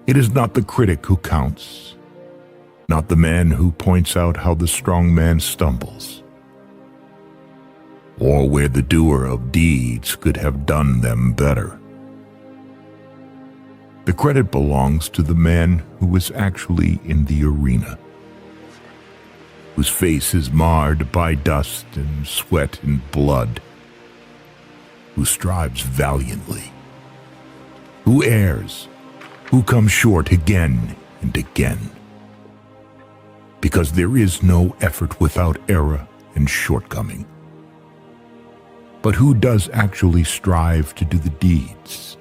It is not the critic who counts, not the man who points out how the strong man stumbles, or where the doer of deeds could have done them better. The credit belongs to the man who is actually in the arena, whose face is marred by dust and sweat and blood, who strives valiantly, who errs, who comes short again and again. Because there is no effort without error and shortcoming. But who does actually strive to do the deeds?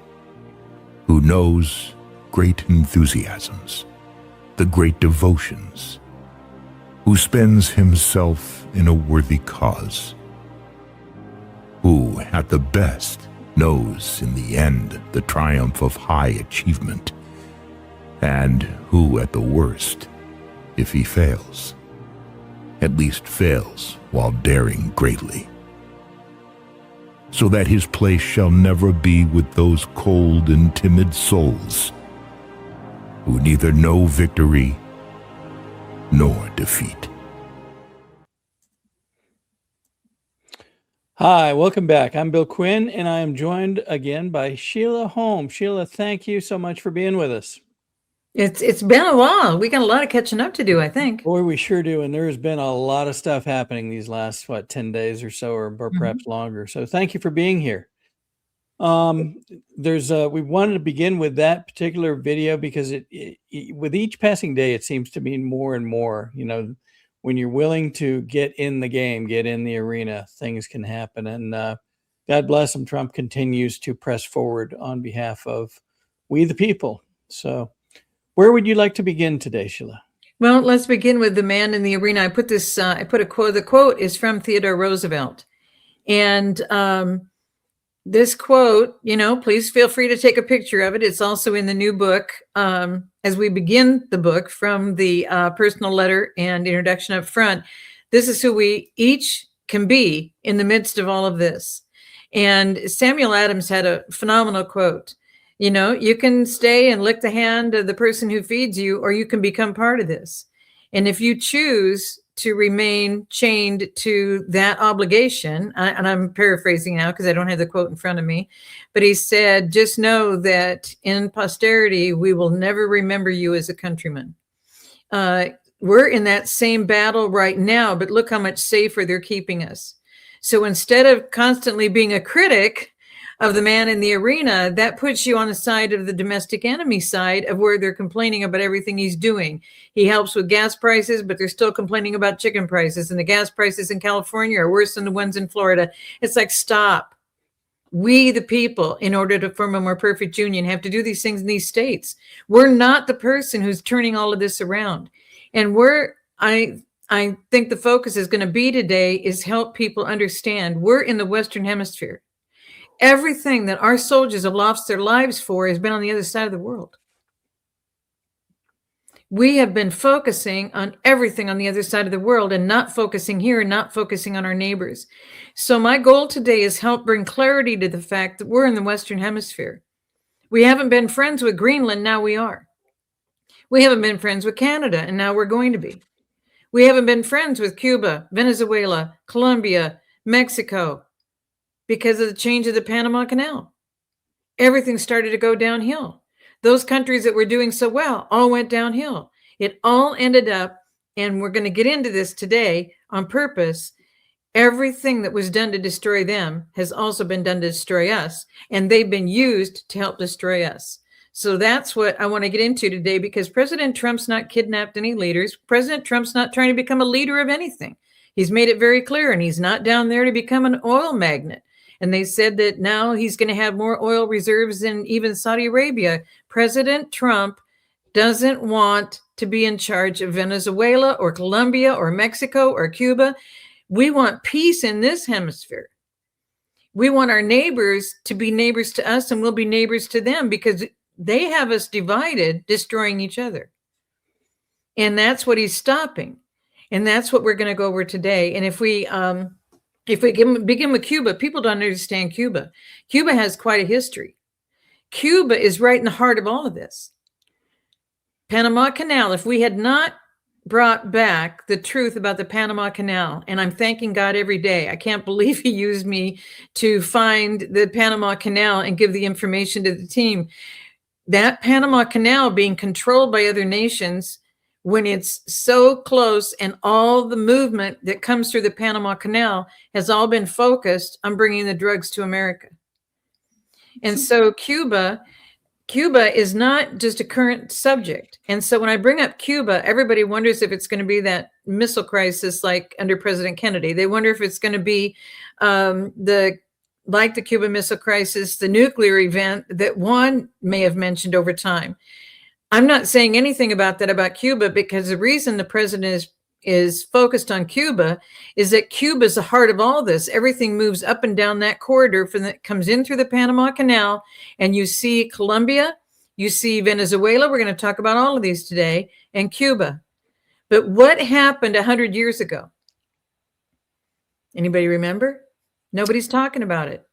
Who knows great enthusiasms, the great devotions, who spends himself in a worthy cause, who, at the best, knows in the end the triumph of high achievement, and who, at the worst, if he fails, at least fails while daring greatly, so that his place shall never be with those cold and timid souls who neither know victory nor defeat. Hi, welcome back. I'm Bill Quinn, and I am joined again by Sheila Holm. Sheila, thank you so much for being with us. It's been a while. We got a lot of catching up to do, I think. Boy, we sure do. And there's been a lot of stuff happening these last, 10 days or so, or perhaps longer. So thank you for being here. We wanted to begin with that particular video because with each passing day, it seems to mean more and more, when you're willing to get in the game, get in the arena, things can happen. And God bless him. Trump continues to press forward on behalf of we the people. So where would you like to begin today, Sheila? Well, let's begin with the man in the arena. I put a quote. The quote is from Theodore Roosevelt. And this quote, please feel free to take a picture of it. It's also in the new book. As we begin the book from the personal letter and introduction up front, this is who we each can be in the midst of all of this. And Samuel Adams had a phenomenal quote. You can stay and lick the hand of the person who feeds you, or you can become part of this. And if you choose to remain chained to that obligation, and I'm paraphrasing now because I don't have the quote in front of me, but he said, just know that in posterity, we will never remember you as a countryman. We're in that same battle right now, but look how much safer they're keeping us. So instead of constantly being a critic of the man in the arena, that puts you on the side of the domestic enemy side of where they're complaining about everything he's doing. He helps with gas prices, but they're still complaining about chicken prices, and the gas prices in California are worse than the ones in Florida. It's like, stop. We, the people, in order to form a more perfect union, have to do these things in these states. We're not the person who's turning all of this around. And I think the focus is going to be today is help people understand we're in the Western Hemisphere. Everything that our soldiers have lost their lives for has been on the other side of the world. We have been focusing on everything on the other side of the world and not focusing here and not focusing on our neighbors. So my goal today is help bring clarity to the fact that we're in the Western Hemisphere. We haven't been friends with Greenland, now we are. We haven't been friends with Canada, and now we're going to be. We haven't been friends with Cuba, Venezuela, Colombia, Mexico, because of the change of the Panama Canal. Everything started to go downhill. Those countries that were doing so well all went downhill. It all ended up, and we're going to get into this today on purpose, everything that was done to destroy them has also been done to destroy us, and they've been used to help destroy us. So that's what I want to get into today, because President Trump's not kidnapped any leaders. President Trump's not trying to become a leader of anything. He's made it very clear, and he's not down there to become an oil magnate. And they said that now he's going to have more oil reserves than even Saudi Arabia. President Trump doesn't want to be in charge of Venezuela or Colombia or Mexico or Cuba. We want peace in this hemisphere. We want our neighbors to be neighbors to us, and we'll be neighbors to them, because they have us divided, destroying each other. And that's what he's stopping. And that's what we're going to go over today. And if we begin with Cuba, people don't understand Cuba. Cuba has quite a history. Cuba is right in the heart of all of this. Panama Canal, if we had not brought back the truth about the Panama Canal, and I'm thanking God every day. I can't believe he used me to find the Panama Canal and give the information to the team. That Panama Canal being controlled by other nations, when it's so close, and all the movement that comes through the Panama Canal has all been focused on bringing the drugs to America. And so Cuba is not just a current subject. And so when I bring up Cuba, everybody wonders if it's going to be that missile crisis like under President Kennedy. They wonder if it's going to be like the Cuban Missile Crisis, the nuclear event that Juan may have mentioned over time. I'm not saying anything about that about Cuba, because the reason the president is focused on Cuba is that Cuba is the heart of all this. Everything moves up and down that corridor that comes in through the Panama Canal, and you see Colombia, you see Venezuela. We're going to talk about all of these today, and Cuba. But what happened 100 years ago? Anybody remember? Nobody's talking about it.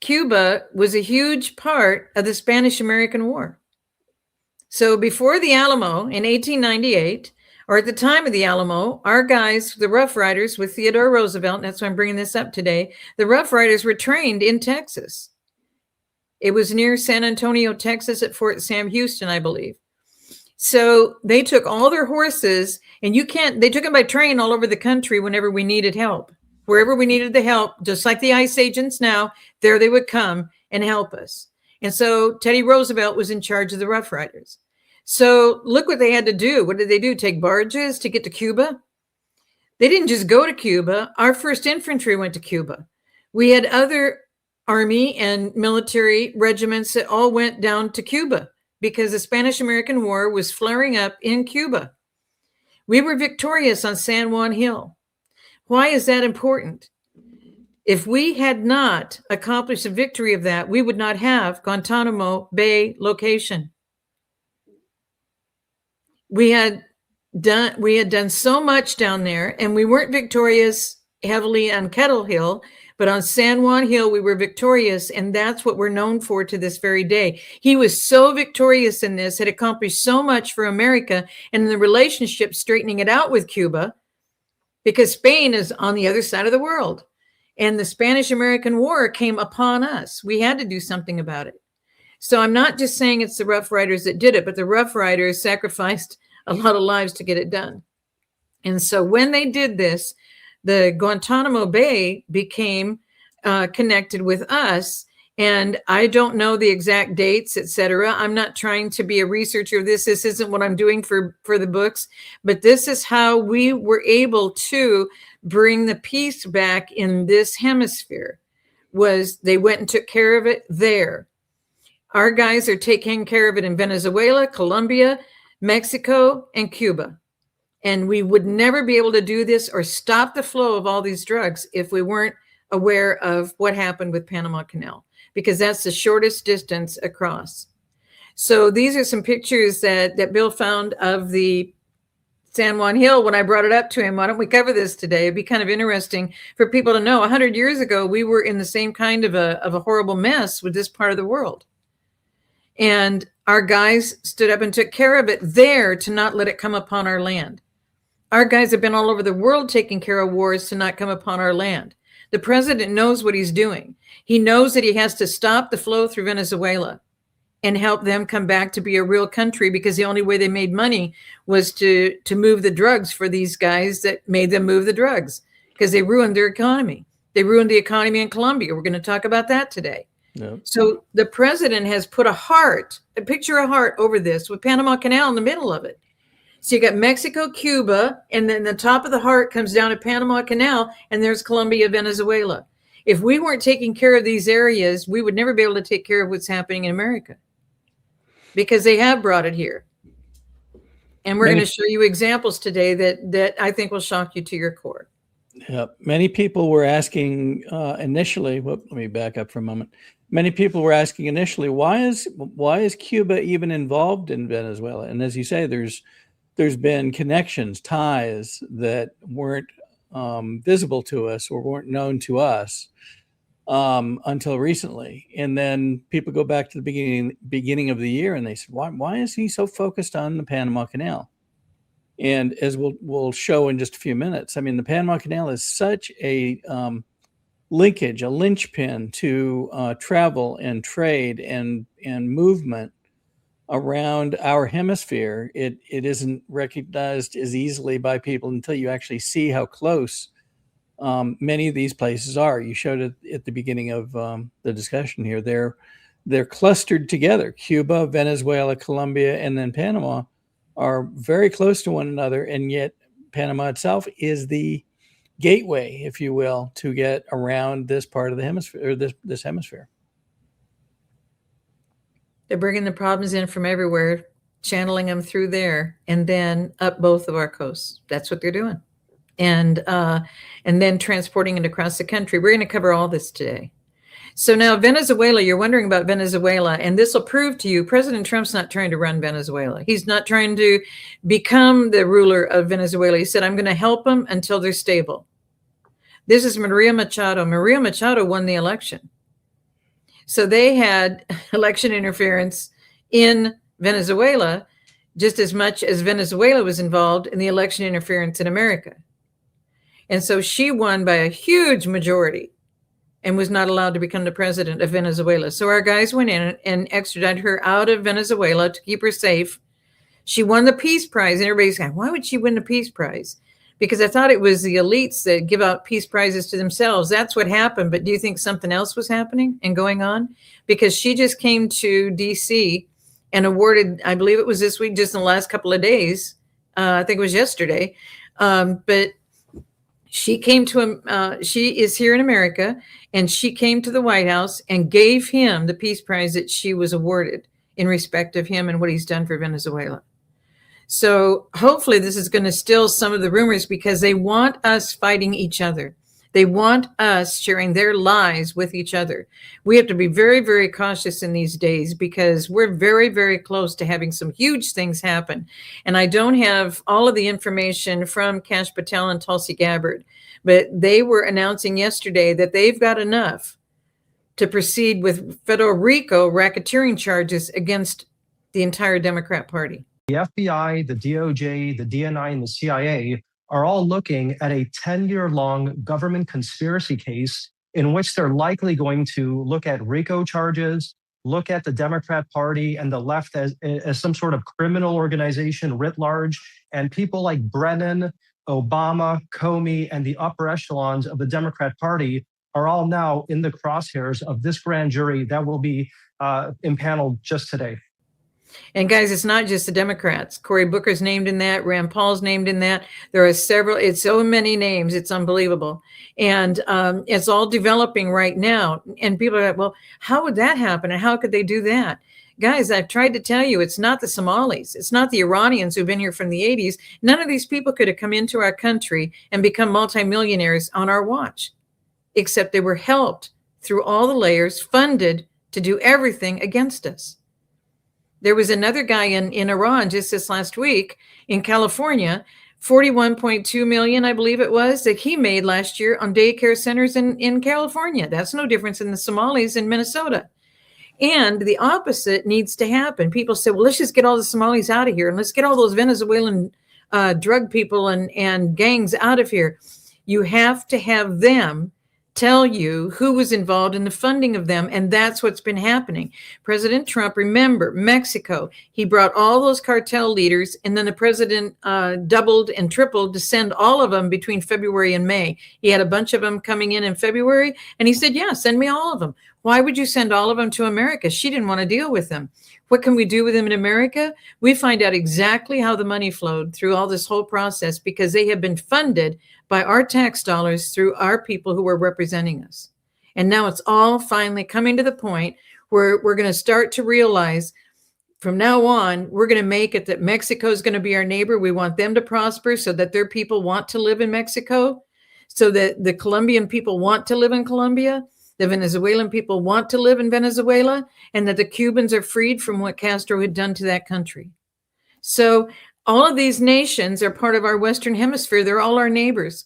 Cuba was a huge part of the Spanish-American War. So before the Alamo in 1898, or at the time of the Alamo, our guys, the Rough Riders with Theodore Roosevelt, and that's why I'm bringing this up today, the Rough Riders were trained in Texas. It was near San Antonio, Texas at Fort Sam Houston, I believe. So they took all their horses, and they took them by train all over the country whenever we needed help. Wherever we needed the help, just like the ICE agents now, there they would come and help us. And so Teddy Roosevelt was in charge of the Rough Riders. So look what they had to do. What did they do? Take barges to get to Cuba? They didn't just go to Cuba. Our 1st Infantry went to Cuba. We had other army and military regiments that all went down to Cuba because the Spanish-American War was flaring up in Cuba. We were victorious on San Juan Hill. Why is that important? If we had not accomplished the victory of that, we would not have Guantanamo Bay location. We had done so much down there, and we weren't victorious heavily on Kettle Hill, but on San Juan Hill, we were victorious, and that's what we're known for to this very day. He was so victorious in this, had accomplished so much for America, and the relationship straightening it out with Cuba, because Spain is on the other side of the world. And the Spanish-American War came upon us. We had to do something about it. So I'm not just saying it's the Rough Riders that did it, but the Rough Riders sacrificed a lot of lives to get it done. And so when they did this, the Guantanamo Bay became connected with us. And I don't know the exact dates, etc. I'm not trying to be a researcher of this. This isn't what I'm doing for the books, but this is how we were able to bring the peace back in this hemisphere. Was they went and took care of it there. Our guys are taking care of it in Venezuela, Colombia, Mexico, and Cuba. And we would never be able to do this or stop the flow of all these drugs if we weren't aware of what happened with Panama Canal, because that's the shortest distance across. So these are some pictures that Bill found of the San Juan Hill when I brought it up to him. Why don't we cover this today? It'd be kind of interesting for people to know. 100 years ago, we were in the same kind of a horrible mess with this part of the world. And our guys stood up and took care of it there to not let it come upon our land. Our guys have been all over the world taking care of wars to not come upon our land. The president knows what he's doing. He knows that he has to stop the flow through Venezuela and help them come back to be a real country, because the only way they made money was to move the drugs for these guys that made them move the drugs, because they ruined their economy. They ruined the economy in Colombia. We're going to talk about that today. Yep. So the president has put a picture of heart over this with Panama Canal in the middle of it. So you got Mexico, Cuba, and then the top of the heart comes down to Panama Canal, and there's Colombia, Venezuela. If we weren't taking care of these areas, we would never be able to take care of what's happening in America, because they have brought it here. And we're going to show you examples today that I think will shock you to your core. Yeah, many people were asking initially. Let me back up for a moment. Many people were asking initially, why is Cuba even involved in Venezuela? And as you say, there's been connections, ties that weren't visible to us or weren't known to us. until recently. And then people go back to the beginning of the year and they said, why is he so focused on the Panama Canal? And as we'll show in just a few minutes, I mean, the Panama Canal is such a linkage, a linchpin to travel and trade and movement around our hemisphere. It isn't recognized as easily by people until you actually see how close many of these places are. You showed it at the beginning of the discussion here. They're clustered together. Cuba, Venezuela, Colombia, and then Panama are very close to one another, and yet Panama itself is the gateway, if you will, to get around this part of the hemisphere, or this hemisphere. They're bringing the problems in from everywhere, channeling them through there, and then up both of our coasts. That's what they're doing. And then transporting it across the country. We're going to cover all this today. So now Venezuela, you're wondering about Venezuela, and this will prove to you President Trump's not trying to run Venezuela. He's not trying to become the ruler of Venezuela. He said, I'm going to help them until they're stable. This is Maria Machado. Maria Machado won the election. So they had election interference in Venezuela just as much as Venezuela was involved in the election interference in America. And so she won by a huge majority and was not allowed to become the president of Venezuela. So our guys went in and extradited her out of Venezuela to keep her safe. She won the Peace Prize, and everybody's saying, why would she win the Peace Prize? Because I thought it was the elites that give out peace prizes to themselves. That's what happened. But do you think something else was happening and going on? Because she just came to DC and awarded, I believe it was this week, just in the last couple of days. I think it was yesterday. But she came to him. She is here in America, and she came to the White House and gave him the Peace Prize that she was awarded in respect of him and what he's done for Venezuela. So hopefully this is going to still some of the rumors, because they want us fighting each other. They want us sharing their lies with each other. We have to be very, very cautious in these days, because we're very, very close to having some huge things happen. And I don't have all of the information from Kash Patel and Tulsi Gabbard, but they were announcing yesterday that they've got enough to proceed with federal RICO racketeering charges against the entire Democrat Party. The FBI, the DOJ, the DNI, and the CIA are all looking at a 10-year-long government conspiracy case in which they're likely going to look at RICO charges, look at the Democrat Party and the left as some sort of criminal organization writ large, and people like Brennan, Obama, Comey, and the upper echelons of the Democrat Party are all now in the crosshairs of this grand jury that will be impaneled just today. And guys, it's not just the Democrats. Cory Booker's named in that. Rand Paul's named in that. There are several. It's so many names. It's unbelievable. And it's all developing right now. And people are like, well, how would that happen? And how could they do that? Guys, I've tried to tell you, it's not the Somalis. It's not the Iranians who've been here from the 80s. None of these people could have come into our country and become multimillionaires on our watch, except they were helped through all the layers, funded to do everything against us. There was another guy in Iran just this last week in California, 41.2 million, I believe it was, that he made last year on daycare centers in California. That's no difference in the Somalis in Minnesota. And the opposite needs to happen. People say, well, let's just get all the Somalis out of here, and let's get all those Venezuelan drug people and gangs out of here. You have to have them tell you who was involved in the funding of them, and that's what's been happening. President Trump, remember, Mexico, he brought all those cartel leaders, and then the president doubled and tripled to send all of them between February and May. He had a bunch of them coming in February, and he said, yeah, send me all of them. Why would you send all of them to America? She didn't want to deal with them. What can we do with them in America? We find out exactly how the money flowed through all this whole process, because they have been funded by our tax dollars through our people who were representing us. And now it's all finally coming to the point where we're going to start to realize from now on, we're going to make it that Mexico is going to be our neighbor. We want them to prosper so that their people want to live in Mexico, so that the Colombian people want to live in Colombia, the Venezuelan people want to live in Venezuela, and that the Cubans are freed from what Castro had done to that country. So all of these nations are part of our Western Hemisphere. They're all our neighbors.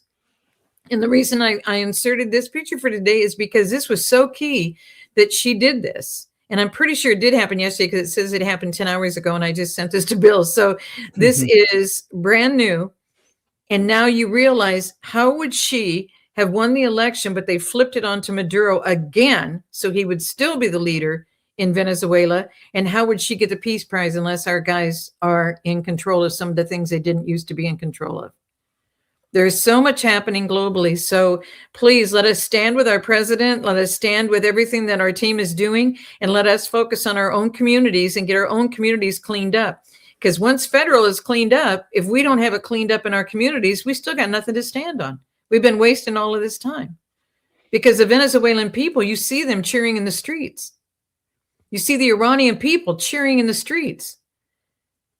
And the reason I inserted this picture for today is because this was so key that she did this. And I'm pretty sure it did happen yesterday because it says it happened 10 hours ago and I just sent this to Bill. So this is brand new. And now you realize, how would she have won the election, but they flipped it onto Maduro again, so he would still be the leader in Venezuela? And how would she get the Peace Prize unless our guys are in control of some of the things they didn't used to be in control of? There's so much happening globally. So please let us stand with our president. Let us stand with everything that our team is doing, and let us focus on our own communities and get our own communities cleaned up. Because once federal is cleaned up, if we don't have it cleaned up in our communities, we still got nothing to stand on. We've been wasting all of this time. Because the Venezuelan people, you see them cheering in the streets. You see the Iranian people cheering in the streets.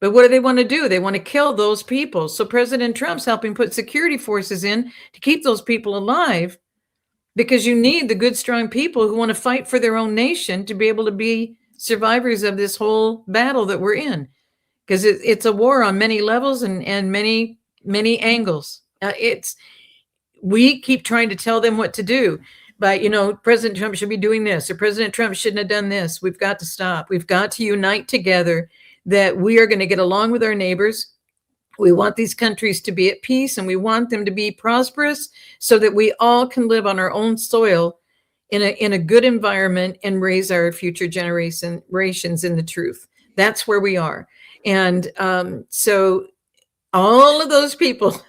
But what do they want to do? They want to kill those people. So President Trump's helping put security forces in to keep those people alive, because you need the good, strong people who want to fight for their own nation to be able to be survivors of this whole battle that we're in. Because it's a war on many levels and many, many angles. We keep trying to tell them what to do. But, President Trump should be doing this, or President Trump shouldn't have done this. We've got to stop. We've got to unite together, that we are going to get along with our neighbors. We want these countries to be at peace, and we want them to be prosperous so that we all can live on our own soil in a good environment and raise our future generations in the truth. That's where we are. And so all of those people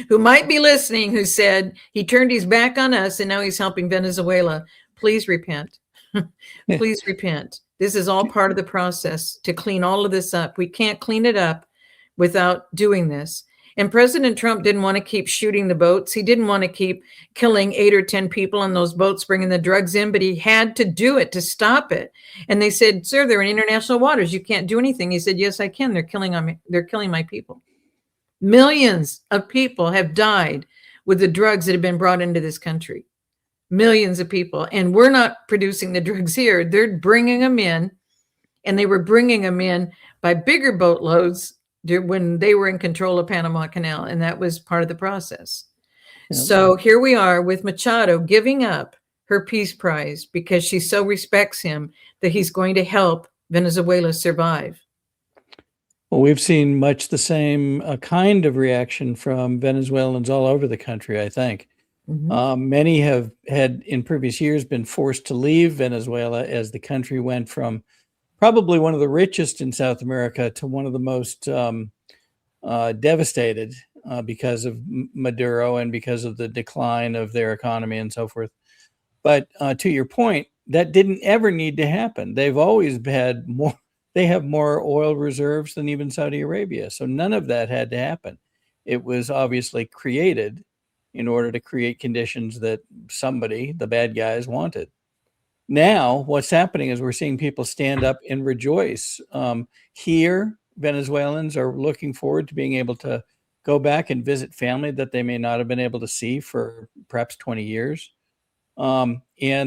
who might be listening, who said he turned his back on us and now he's helping Venezuela, please repent. Please repent. This is all part of the process to clean all of this up. We can't clean it up without doing this. And President Trump didn't want to keep shooting the boats. He didn't want to keep killing 8 or 10 people on those boats, bringing the drugs in, but he had to do it to stop it. And they said, sir, they're in international waters. You can't do anything. He said, yes, I can. They're killing my people. Millions of people have died with the drugs that have been brought into this country. Millions of people. And we're not producing the drugs here. They're bringing them in, and they were bringing them in by bigger boatloads when they were in control of Panama Canal, and that was part of the process. Yep. So here we are with Machado giving up her Peace Prize because she so respects him that he's going to help Venezuela survive. Well, we've seen much the same kind of reaction from Venezuelans all over the country, I think. Mm-hmm. Many have had in previous years been forced to leave Venezuela as the country went from probably one of the richest in South America to one of the most devastated because of Maduro and because of the decline of their economy and so forth. But to your point, that didn't ever need to happen. They've always had more. They have more oil reserves than even Saudi Arabia. So none of that had to happen. It was obviously created in order to create conditions that somebody, the bad guys, wanted. Now, what's happening is we're seeing people stand up and rejoice. Here, Venezuelans are looking forward to being able to go back and visit family that they may not have been able to see for perhaps 20 years. And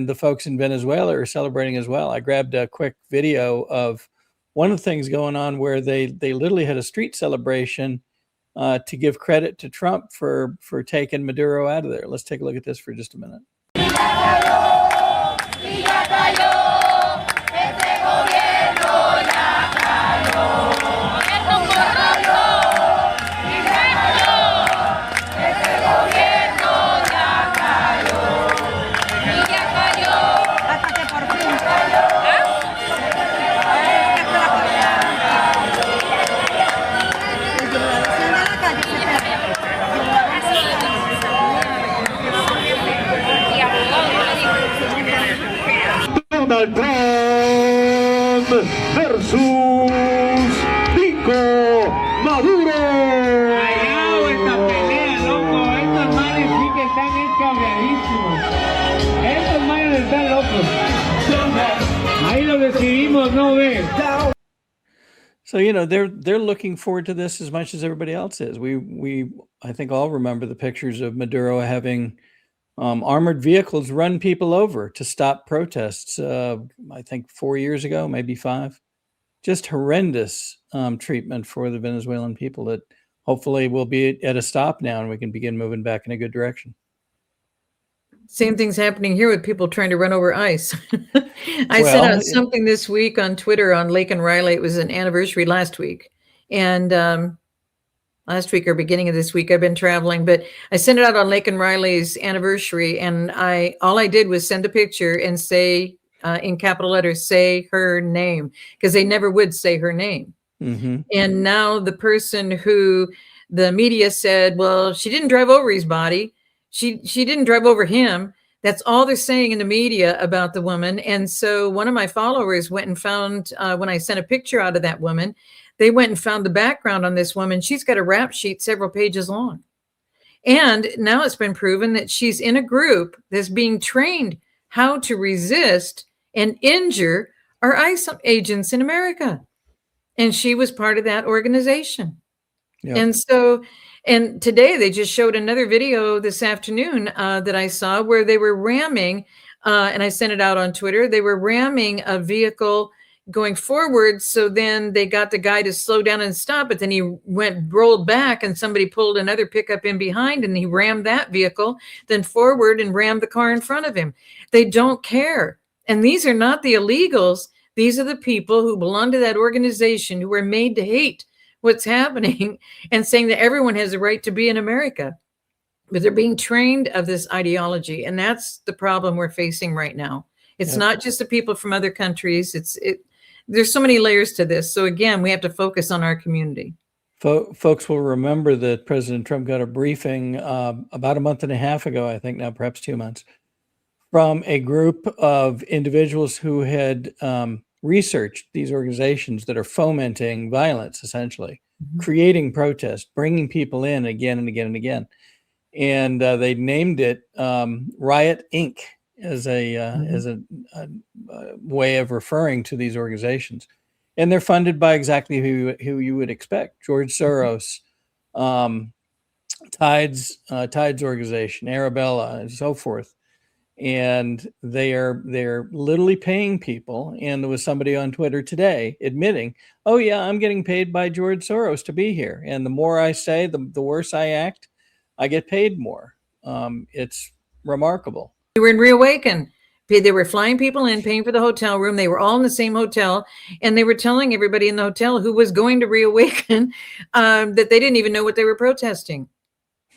the folks in Venezuela are celebrating as well. I grabbed a quick video of one of the things going on where they literally had a street celebration to give credit to Trump for taking Maduro out of there. Let's take a look at this for just a minute. Donald Trump versus Rico Maduro. Allá esta pelea, loco. Estos manes sí que están encabreadísimos. Estos manes están locos. Ahí lo decidimos, no ves. So, they're looking forward to this as much as everybody else is. We I think all remember the pictures of Maduro having armored vehicles run people over to stop protests. I think 4 years ago, maybe 5. Just horrendous treatment for the Venezuelan people that hopefully will be at a stop now and we can begin moving back in a good direction. Same thing's happening here with people trying to run over ice. I sent Well, out something this week on Twitter on Laken Riley. It was an anniversary last week. And last week or beginning of this week, I've been traveling, but I sent it out on Laken Riley's anniversary. And all I did was send a picture and say, in capital letters, say her name, because they never would say her name. mm-hmm. And now the person who the media said, well, she didn't drive over his body. She didn't drive over him. That's all they're saying in the media about the woman. And so one of my followers went and found, when I sent a picture out of that woman, they went and found the background on this woman. She's got a rap sheet several pages long. And now it's been proven that she's in a group that's being trained how to resist and injure our ICE agents in America. And she was part of that organization. Yep. And so, and today they just showed another video this afternoon that I saw where they were ramming, and I sent it out on Twitter. They were ramming a vehicle going forward. So then they got the guy to slow down and stop, but then he rolled back and somebody pulled another pickup in behind and he rammed that vehicle, then forward and rammed the car in front of him. They don't care. And these are not the illegals. These are the people who belong to that organization who are made to hate what's happening and saying that everyone has a right to be in America. But they're being trained of this ideology. And that's the problem we're facing right now. It's not just the people from other countries. There's so many layers to this. So again, we have to focus on our community. Folks will remember that President Trump got a briefing about a month and a half ago, I think now perhaps 2 months, from a group of individuals who had researched these organizations that are fomenting violence, essentially, creating protest, bringing people in again and again and again. And they named it Riot Inc. as a way of referring to these organizations. And they're funded by exactly who you would expect. George Soros, Tides organization, Arabella, and so forth. And they're literally paying people. And there was somebody on Twitter today admitting, oh yeah, I'm getting paid by George Soros to be here. And the more I say, the worse I act, I get paid more. It's remarkable. We were in Reawaken. They were flying people in, paying for the hotel room. They were all in the same hotel. And they were telling everybody in the hotel who was going to Reawaken that they didn't even know what they were protesting.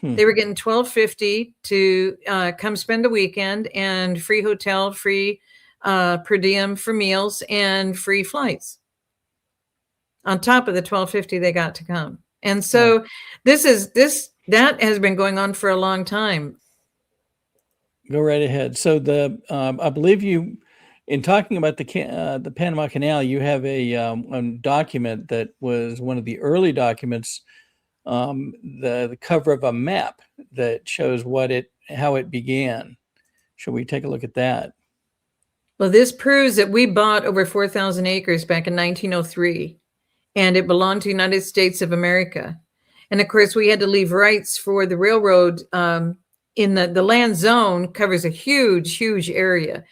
They were getting $12.50 to come spend the weekend and free hotel, free per diem for meals, and free flights on top of the $12.50 they got to come. And so that has been going on for a long time. Go right ahead. So I believe you, in talking about the Panama Canal, you have a document that was one of the early documents, the cover of a map that shows how it began. Should we take a look at that? Well, this proves that we bought over 4,000 acres back in 1903, and it belonged to the United States of America. And of course, we had to leave rights for the railroad. In the land zone covers a huge, huge area.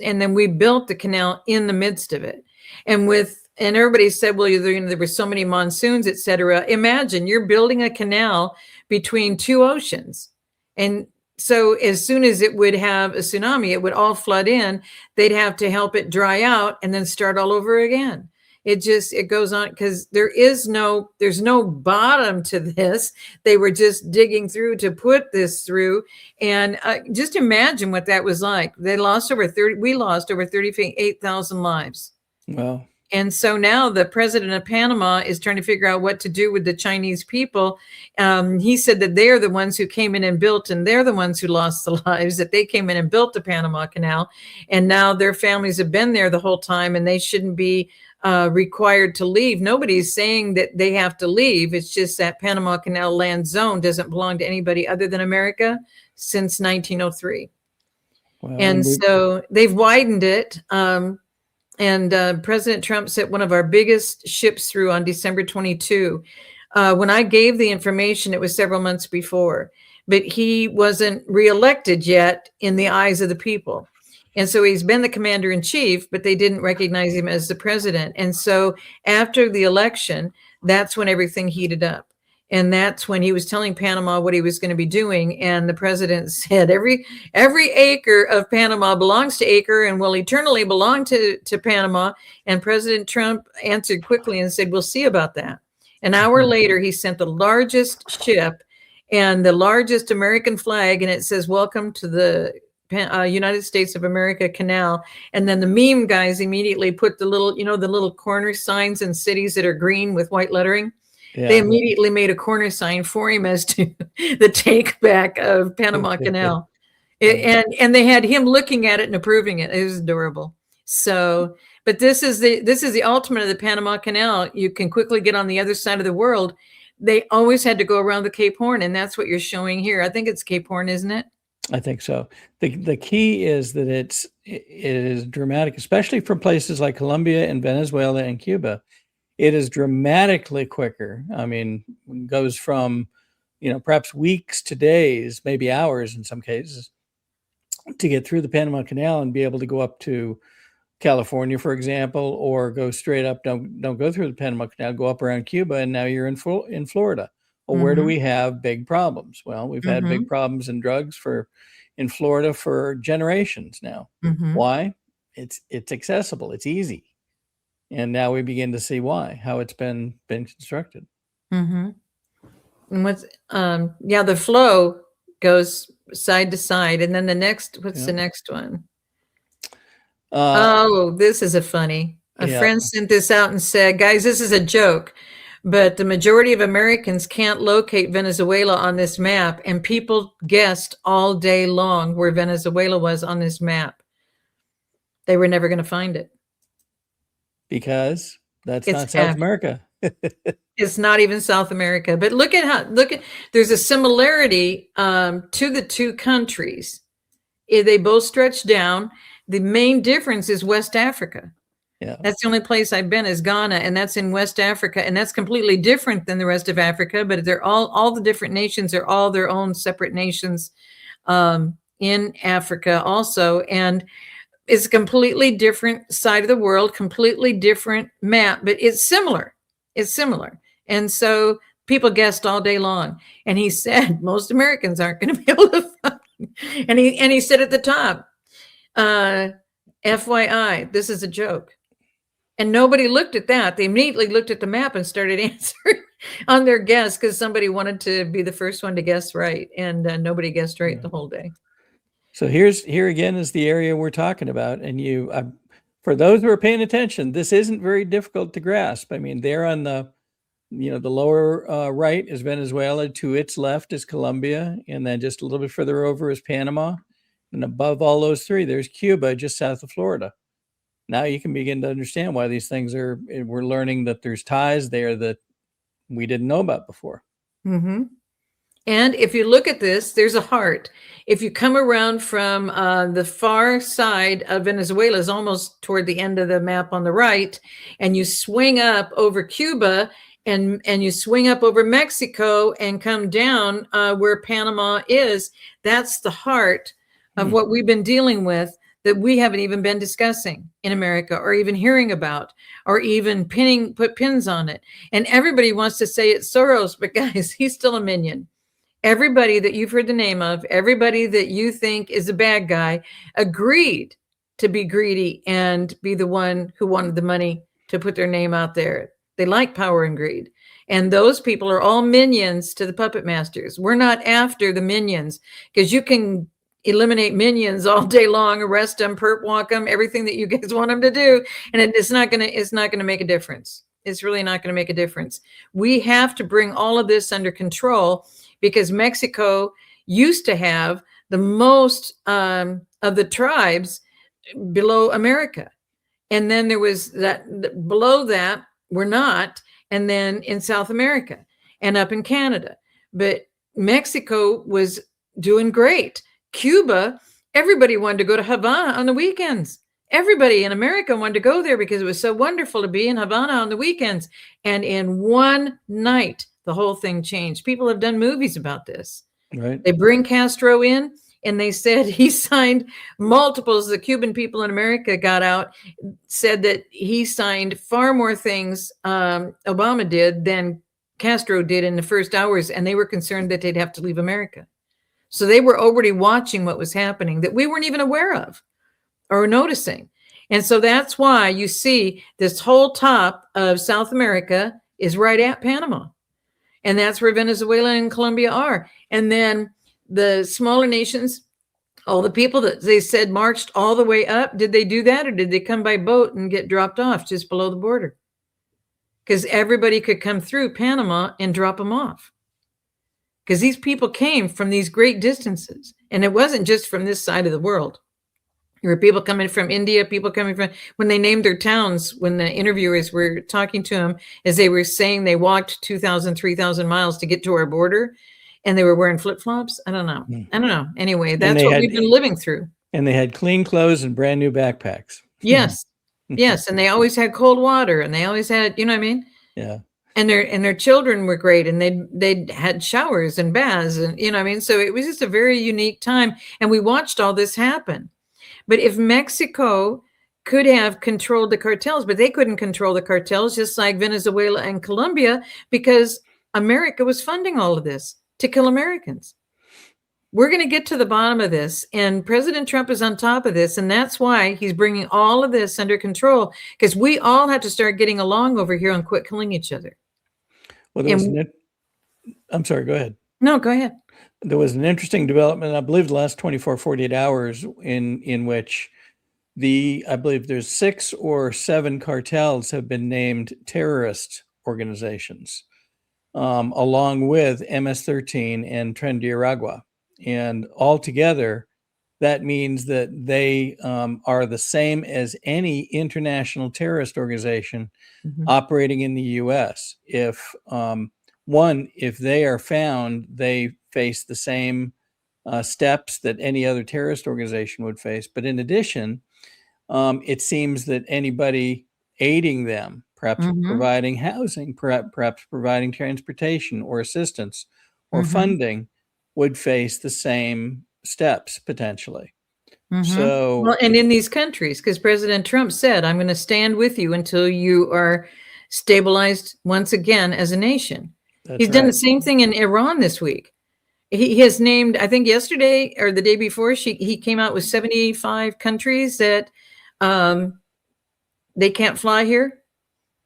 And then we built the canal in the midst of it. And everybody said, well, there were so many monsoons, et cetera. Imagine you're building a canal between two oceans. And so as soon as it would have a tsunami, it would all flood in. They'd have to help it dry out and then start all over again. It goes on because there's no bottom to this. They were just digging through to put this through. And just imagine what that was like. We lost over 38,000 lives. Wow. And so now the president of Panama is trying to figure out what to do with the Chinese people. He said that they're the ones who came in and built, and they're the ones who lost the lives, that they came in and built the Panama Canal. And now their families have been there the whole time, and they shouldn't be required to leave. Nobody's saying that they have to leave. It's just that Panama Canal land zone doesn't belong to anybody other than America since 1903. Wow. And so they've widened it. And President Trump sent one of our biggest ships through on December 22. When I gave the information, it was several months before, but he wasn't reelected yet in the eyes of the people. And so he's been the commander in chief, but they didn't recognize him as the president. And so after the election, that's when everything heated up. And that's when he was telling Panama what he was going to be doing. And the president said, every acre of Panama belongs to acre and will eternally belong to Panama. And President Trump answered quickly and said, we'll see about that. An hour later, he sent the largest ship and the largest American flag. And it says, welcome to the United States of America Canal. And then the meme guys immediately put the little, the little corner signs in cities that are green with white lettering. Yeah. They immediately made a corner sign for him as to the take back of Panama Canal. And they had him looking at it and approving it. It was adorable. So, but this is the ultimate of the Panama Canal. You can quickly get on the other side of the world. They always had to go around the Cape Horn, and that's what you're showing here. I think it's Cape Horn, isn't it? I think so. The key is that it is dramatic, especially from places like Colombia and Venezuela and Cuba. It is dramatically quicker. I mean, it goes from, perhaps weeks to days, maybe hours in some cases, to get through the Panama Canal and be able to go up to California, for example, or go straight up. Don't go through the Panama Canal, go up around Cuba, and now you're in Florida. Well, where do we have big problems? Well, we've had big problems in drugs in Florida for generations now. Why? It's accessible. It's easy. And now we begin to see why, how it's been constructed. And what's the flow goes side to side, and then the next. What's the next one? This is a funny. A friend sent this out and said, "Guys, this is a joke, but the majority of Americans can't locate Venezuela on this map, and people guessed all day long where Venezuela was on this map. They were never going to find it." Because that's not South America. It's not even South America. But look at there's a similarity to the two countries. They both stretch down. The main difference is West Africa. Yeah. That's the only place I've been is Ghana, and that's in West Africa, and that's completely different than the rest of Africa, but they're all the different nations are all their own separate nations in Africa also. And it's a completely different side of the world, completely different map, but it's similar. It's similar. And so people guessed all day long. And he said, most Americans aren't going to be able to find. And he said at the top, FYI, this is a joke. And nobody looked at that. They immediately looked at the map and started answering on their guess because somebody wanted to be the first one to guess right. And nobody guessed right the whole day. So here again is the area we're talking about. And for those who are paying attention, this isn't very difficult to grasp. I mean, there on the lower right is Venezuela. To its left is Colombia. And then just a little bit further over is Panama. And above all those three, there's Cuba, just south of Florida. Now you can begin to understand why these things we're learning that there's ties there that we didn't know about before. And if you look at this, there's a heart. If you come around from the far side of Venezuela, is almost toward the end of the map on the right, and you swing up over Cuba and you swing up over Mexico and come down where Panama is, that's the heart of what we've been dealing with that we haven't even been discussing in America or even hearing about or even put pins on it. And everybody wants to say it's Soros, but guys, he's still a minion. Everybody that you've heard the name of, everybody that you think is a bad guy, agreed to be greedy and be the one who wanted the money to put their name out there. They like power and greed. And those people are all minions to the puppet masters. We're not after the minions because you can eliminate minions all day long, arrest them, perp walk them, everything that you guys want them to do. And it's not going to make a difference. It's really not going to make a difference. We have to bring all of this under control because Mexico used to have the most of the tribes below America. And then there was that below that we're not. And then in South America and up in Canada. But Mexico was doing great. Cuba, everybody wanted to go to Havana on the weekends. Everybody in America wanted to go there because it was so wonderful to be in Havana on the weekends. And in one night, the whole thing changed. People have done movies about this. Right. They bring Castro in and they said he signed multiples. The Cuban people in America got out, said that he signed far more things Obama did than Castro did in the first hours, and they were concerned that they'd have to leave America. So they were already watching what was happening that we weren't even aware of or noticing. And so that's why you see this whole top of South America is right at Panama. And that's where Venezuela and Colombia are. And then the smaller nations, all the people that they said marched all the way up, did they do that, or did they come by boat and get dropped off just below the border? Because everybody could come through Panama and drop them off. Because these people came from these great distances. And it wasn't just from this side of the world. There were people coming from India, people coming from, when they named their towns, when the interviewers were talking to them, as they were saying they walked 2,000, 3,000 miles to get to our border, and they were wearing flip-flops. I don't know. Anyway, that's what we've been living through. And they had clean clothes and brand new backpacks. Yes. Yes. And they always had cold water, and they always had, you know what I mean? Yeah. And their children were great, and they had showers and baths, and you know what I mean? So it was just a very unique time. And we watched all this happen. But if Mexico could have controlled the cartels, but they couldn't control the cartels, just like Venezuela and Colombia, because America was funding all of this to kill Americans. We're going to get to the bottom of this, and President Trump is on top of this, and that's why he's bringing all of this under control, because we all have to start getting along over here and quit killing each other. Well, I'm sorry, go ahead. No, go ahead. There was an interesting development, I believe, the last 24, 48 hours in which I believe there's 6 or 7 cartels have been named terrorist organizations, along with MS-13 and Tren de Aragua. And altogether, that means that they are the same as any international terrorist organization operating in the U.S. If they are found, they face the same steps that any other terrorist organization would face. But in addition, it seems that anybody aiding them, perhaps providing housing, perhaps providing transportation or assistance or funding, would face the same steps potentially. So, well, and in these countries, because President Trump said, I'm going to stand with you until you are stabilized once again as a nation. He's done the same thing in Iran this week. He has named, I think yesterday or the day before, he came out with 75 countries that they can't fly here.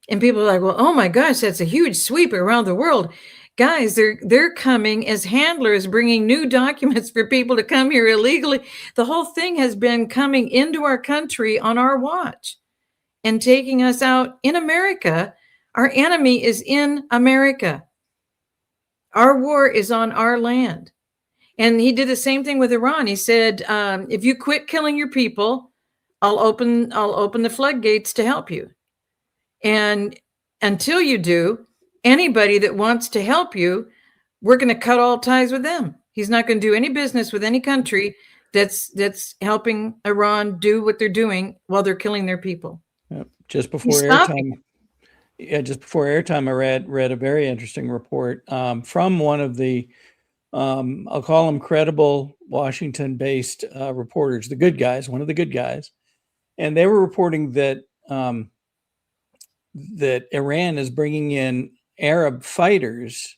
And people are like, well, oh my gosh, that's a huge sweep around the world. Guys, they're coming as handlers, bringing new documents for people to come here illegally. The whole thing has been coming into our country on our watch and taking us out in America. Our enemy is in America. Our war is on our land. And he did the same thing with Iran. He said, if you quit killing your people, I'll open the floodgates to help you. And until you do, anybody that wants to help you, we're going to cut all ties with them. He's not going to do any business with any country that's helping Iran do what they're doing while they're killing their people. Just before airtime, I read a very interesting report from one of the I'll call them credible Washington-based reporters, the good guys, one of the good guys, and they were reporting that that Iran is bringing in Arab fighters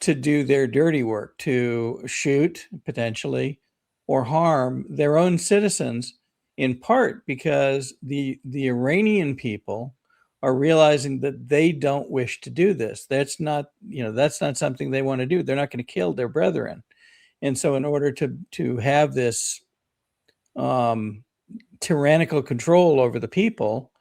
to do their dirty work, to shoot potentially or harm their own citizens, in part because the Iranian people are realizing that they don't wish to do this. That's not something they want to do. They're not going to kill their brethren. And so in order to have this tyrannical control over the people,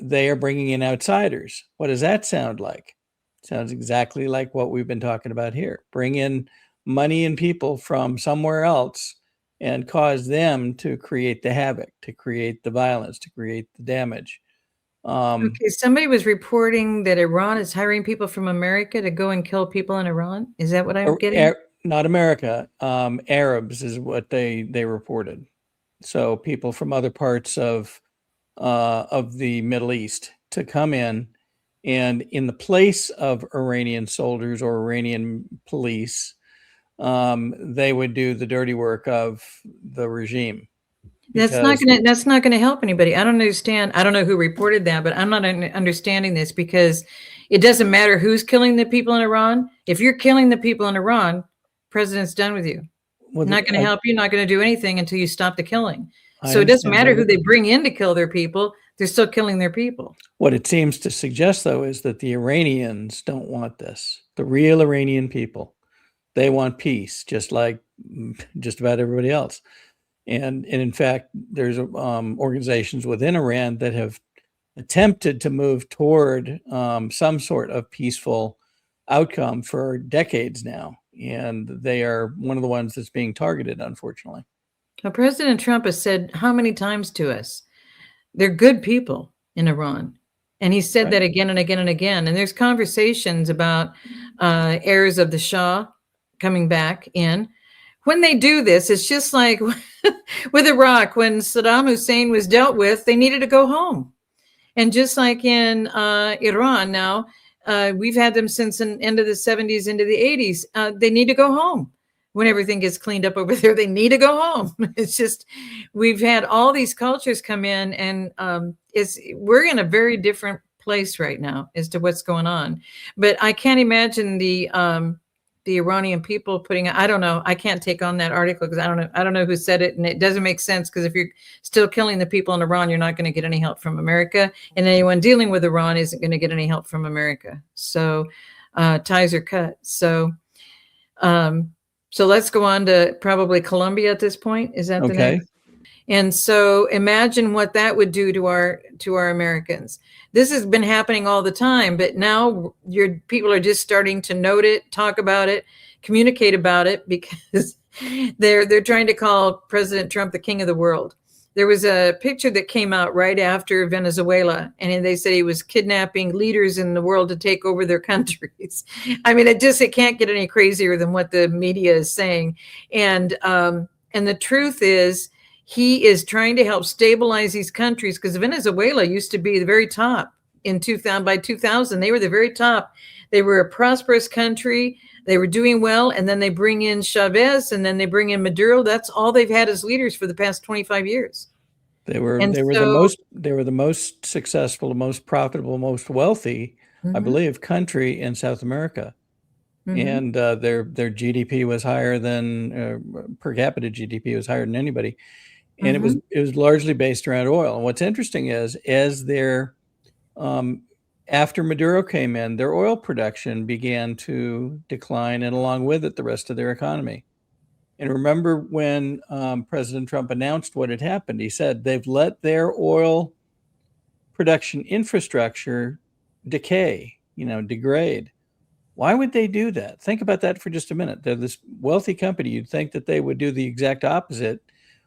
they are bringing in outsiders. What does that sound like? It sounds exactly like what we've been talking about here. Bring in money and people from somewhere else and cause them to create the havoc, to create the violence, to create the damage. Okay, somebody was reporting that Iran is hiring people from America to go and kill people in Iran. Is that what I'm getting? Not America. Arabs is what they reported. So people from other parts of the Middle East to come in, and in the place of Iranian soldiers or Iranian police, they would do the dirty work of the regime. That's not going to help anybody. I don't understand. I don't know who reported that, but I'm not understanding this, because it doesn't matter who's killing the people in Iran. If you're killing the people in Iran, president's done with you. Well, not going to help you, not going to do anything until you stop the killing. I So it doesn't understand matter that. who they bring in to kill their people. They're still killing their people. What it seems to suggest, though, is that the Iranians don't want this. The real Iranian people, they want peace, just like just about everybody else. And in fact, there's organizations within Iran that have attempted to move toward some sort of peaceful outcome for decades now. And they are one of the ones that's being targeted, unfortunately. Now, President Trump has said how many times to us, they're good people in Iran. And he said that again and again and again. And there's conversations about heirs of the Shah coming back in. When they do this, it's just like with Iraq, when Saddam Hussein was dealt with, they needed to go home. And just like in Iran now, we've had them since the end of the 70s into the 80s. They need to go home. When everything gets cleaned up over there, they need to go home. It's just, we've had all these cultures come in, and we're in a very different place right now as to what's going on. But I can't imagine the Iranian people putting, I don't know, I can't take on that article because I don't know who said it, and it doesn't make sense, because if you're still killing the people in Iran, you're not going to get any help from America, and anyone dealing with Iran isn't going to get any help from America. So ties are cut. So let's go on to probably Colombia at this point. Is that the next? And so imagine what that would do to our Americans. This has been happening all the time, but now people are just starting to note it, talk about it, communicate about it, because they're trying to call President Trump the king of the world. There was a picture that came out right after Venezuela, and they said he was kidnapping leaders in the world to take over their countries. I mean, it can't get any crazier than what the media is saying. And the truth is, he is trying to help stabilize these countries, because Venezuela used to be the very top by 2000. They were the very top. They were a prosperous country. They were doing well. And then they bring in Chavez, and then they bring in Maduro. That's all they've had as leaders for the past 25 years. They were the most successful, the most profitable, most wealthy, I believe, country in South America. And their GDP was higher than per capita GDP was higher than anybody. And it was largely based around oil. And what's interesting is, after Maduro came in, their oil production began to decline, and along with it, the rest of their economy. And remember when President Trump announced what had happened, he said they've let their oil production infrastructure decay, degrade. Why would they do that? Think about that for just a minute. They're this wealthy company. You'd think that they would do the exact opposite,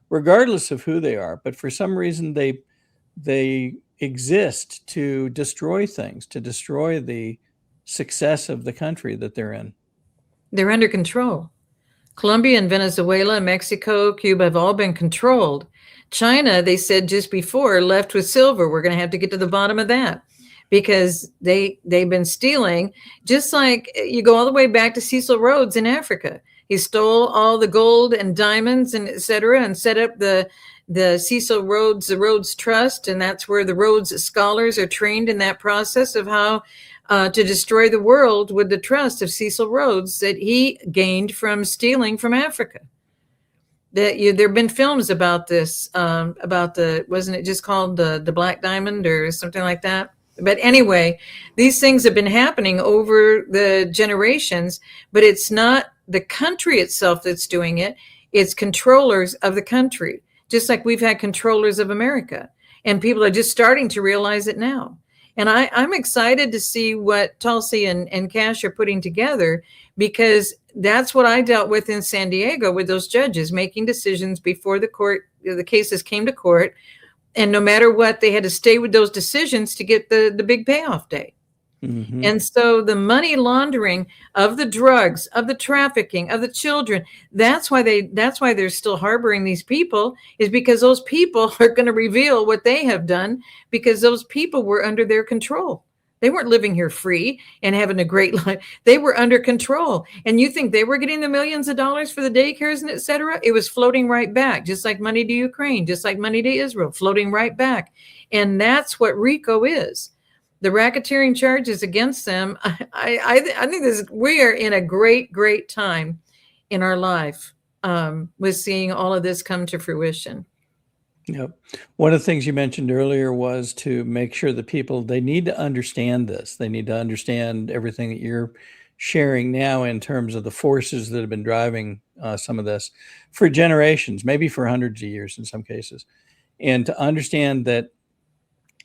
regardless of who they are. But for some reason, they exist to destroy things, to destroy the success of the country that they're in. They're under control. Colombia and Venezuela, Mexico, Cuba have all been controlled. China, they said just before, left with silver. We're going to have to get to the bottom of that, because they've been stealing, just like you go all the way back to Cecil Rhodes in Africa. He stole all the gold and diamonds and et cetera, and set up the Cecil Rhodes, the Rhodes Trust. And that's where the Rhodes scholars are trained in that process of how to destroy the world with the trust of Cecil Rhodes that he gained from stealing from Africa. There have been films about this, wasn't it just called the Black Diamond or something like that? But anyway, these things have been happening over the generations, but it's not the country itself that's doing it. It's controllers of the country, just like we've had controllers of America. And people are just starting to realize it now. And I'm excited to see what Tulsi and Cash are putting together, because that's what I dealt with in San Diego with those judges making decisions before the cases came to court. And no matter what, they had to stay with those decisions to get the big payoff day. And so the money laundering of the drugs, of the trafficking, of the children, that's why they're still harboring these people, is because those people are going to reveal what they have done, because those people were under their control. They weren't living here free and having a great life. They were under control. And you think they were getting the millions of dollars for the daycares and et cetera? It was floating right back, just like money to Ukraine, just like money to Israel, floating right back. And that's what RICO is. The racketeering charges against them. I think we are in a great, great time in our life with seeing all of this come to fruition. Yep. One of the things you mentioned earlier was to make sure that people, they need to understand this. They need to understand everything that you're sharing now in terms of the forces that have been driving some of this for generations, maybe for hundreds of years in some cases. And to understand that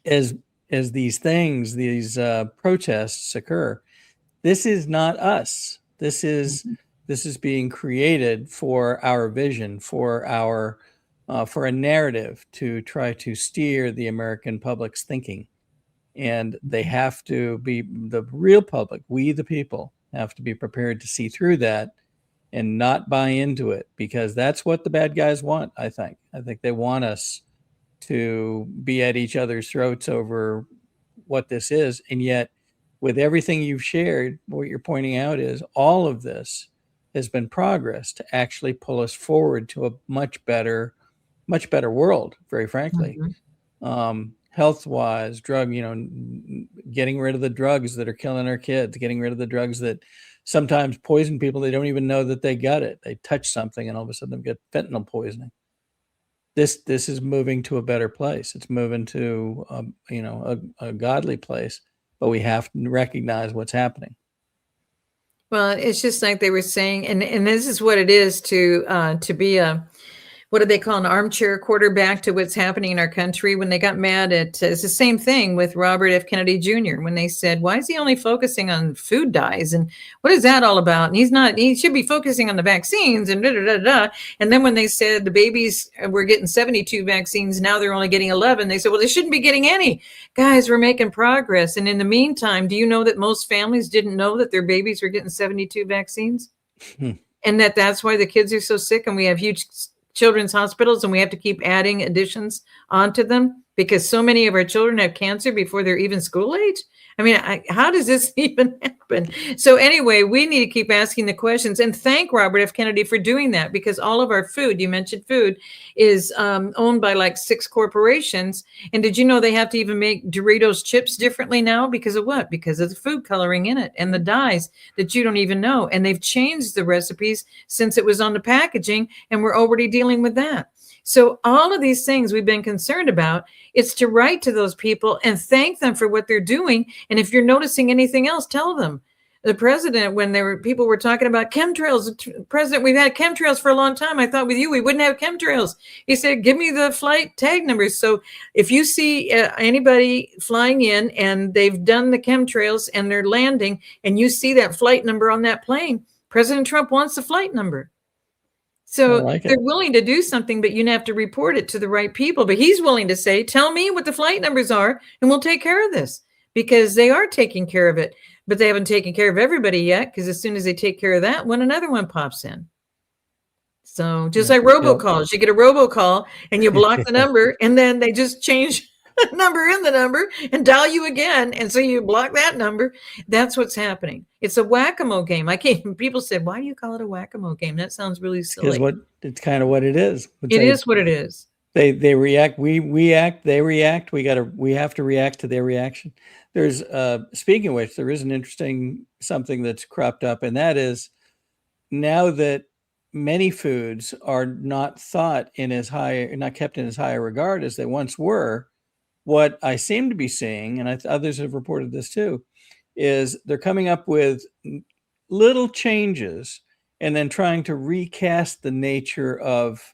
as these things, these protests occur, this is not us. This is being created for our vision, for a narrative to try to steer the American public's thinking. And they have to be, the real public, we the people, have to be prepared to see through that and not buy into it, because that's what the bad guys want, I think. I think they want us to be at each other's throats over what this is. And yet, with everything you've shared, what you're pointing out is all of this has been progress to actually pull us forward to a much better world, very frankly. Health-wise, drug, getting rid of the drugs that are killing our kids, getting rid of the drugs that sometimes poison people. They don't even know that they got it. They touch something and all of a sudden they get fentanyl poisoning. This is moving to a better place. It's moving to, a godly place, but we have to recognize what's happening. Well, it's just like they were saying, and this is what it is to be a, what do they call, an armchair quarterback to what's happening in our country. When they got mad at, it's the same thing with Robert F. Kennedy Jr. when they said, why is he only focusing on food dyes? And what is that all about? And he should be focusing on the vaccines and da, da, da, da. And then when they said the babies were getting 72 vaccines, now they're only getting 11. They said, well, they shouldn't be getting any. Guys, we're making progress. And in the meantime, do you know that most families didn't know that their babies were getting 72 vaccines? And that's why the kids are so sick, and we have huge children's hospitals, and we have to keep adding additions onto them because so many of our children have cancer before they're even school age. I mean, how does this even happen? So anyway, we need to keep asking the questions, and thank Robert F. Kennedy for doing that, because all of our food, you mentioned food, is owned by like 6 corporations. And did you know they have to even make Doritos chips differently now? Because of what? Because of the food coloring in it and the dyes that you don't even know. And they've changed the recipes since it was on the packaging, and we're already dealing with that. So all of these things we've been concerned about, it's to write to those people and thank them for what they're doing. And if you're noticing anything else, tell them. The president, when people were talking about chemtrails, President, we've had chemtrails for a long time. I thought with you, we wouldn't have chemtrails. He said, give me the flight tag numbers. So if you see anybody flying in and they've done the chemtrails and they're landing and you see that flight number on that plane, President Trump wants the flight number. So they're willing to do something, but you have to report it to the right people. But he's willing to say, tell me what the flight numbers are and we'll take care of this, because they are taking care of it. But they haven't taken care of everybody yet, because as soon as they take care of that one, another one pops in. So just like robocalls, you get a robocall and you block the number, and then they just change the number in the number and dial you again. And so you block that number. That's what's happening. It's a whack-a-mole game. People said, why do you call it a whack-a-mole game? That sounds really silly. It's kind of what it is. It is what it is. They react, we act, they react. We have to react to their reaction. There's speaking of which, there is an interesting something that's cropped up, and that is now that many foods are not kept in as high a regard as they once were. What I seem to be seeing, and others have reported this too, is they're coming up with little changes and then trying to recast the nature of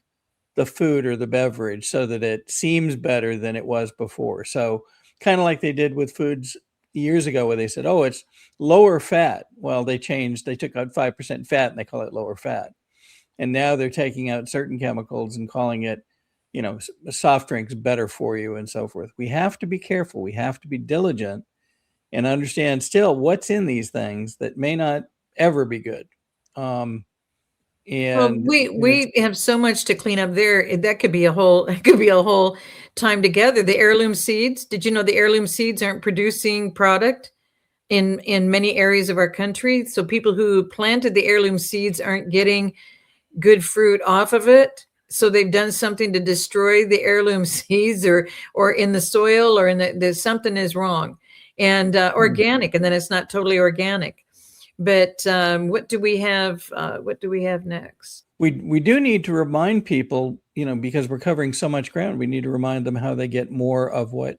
the food or the beverage so that it seems better than it was before. So kind of like they did with foods years ago, where they said, oh, it's lower fat. Well, they took out 5% fat and they call it lower fat. And now they're taking out certain chemicals and calling it, soft drinks better for you and so forth. We have to be careful. We have to be diligent and understand still what's in these things that may not ever be good. And we have so much to clean up there. That could be a whole time together. The heirloom seeds. Did you know the heirloom seeds aren't producing product? in many areas of our country. So people who planted the heirloom seeds aren't getting good fruit off of it. So they've done something to destroy the heirloom seeds, or in the soil, or there's something is wrong. And organic, and then it's not totally organic. But what do we have? What do we have next? We do need to remind people, because we're covering so much ground, we need to remind them how they get more of what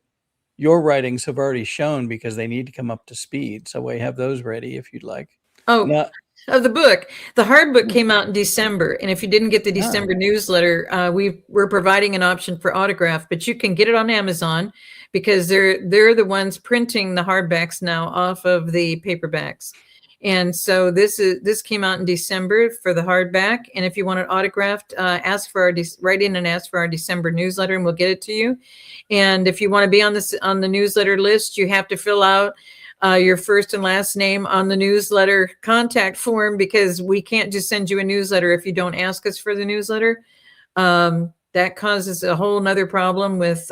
your writings have already shown, because they need to come up to speed. So we have those ready if you'd like. Oh, of the book. The hard book came out in December. And if you didn't get the December newsletter, we're providing an option for autograph, but you can get it on Amazon, because they're the ones printing the hardbacks now off of the paperbacks. And so this came out in December for the hardback. And if you want it autographed, write in and ask for our December newsletter, and we'll get it to you. And if you want to be on the newsletter list, you have to fill out your first and last name on the newsletter contact form, because we can't just send you a newsletter if you don't ask us for the newsletter. That causes a whole nother problem with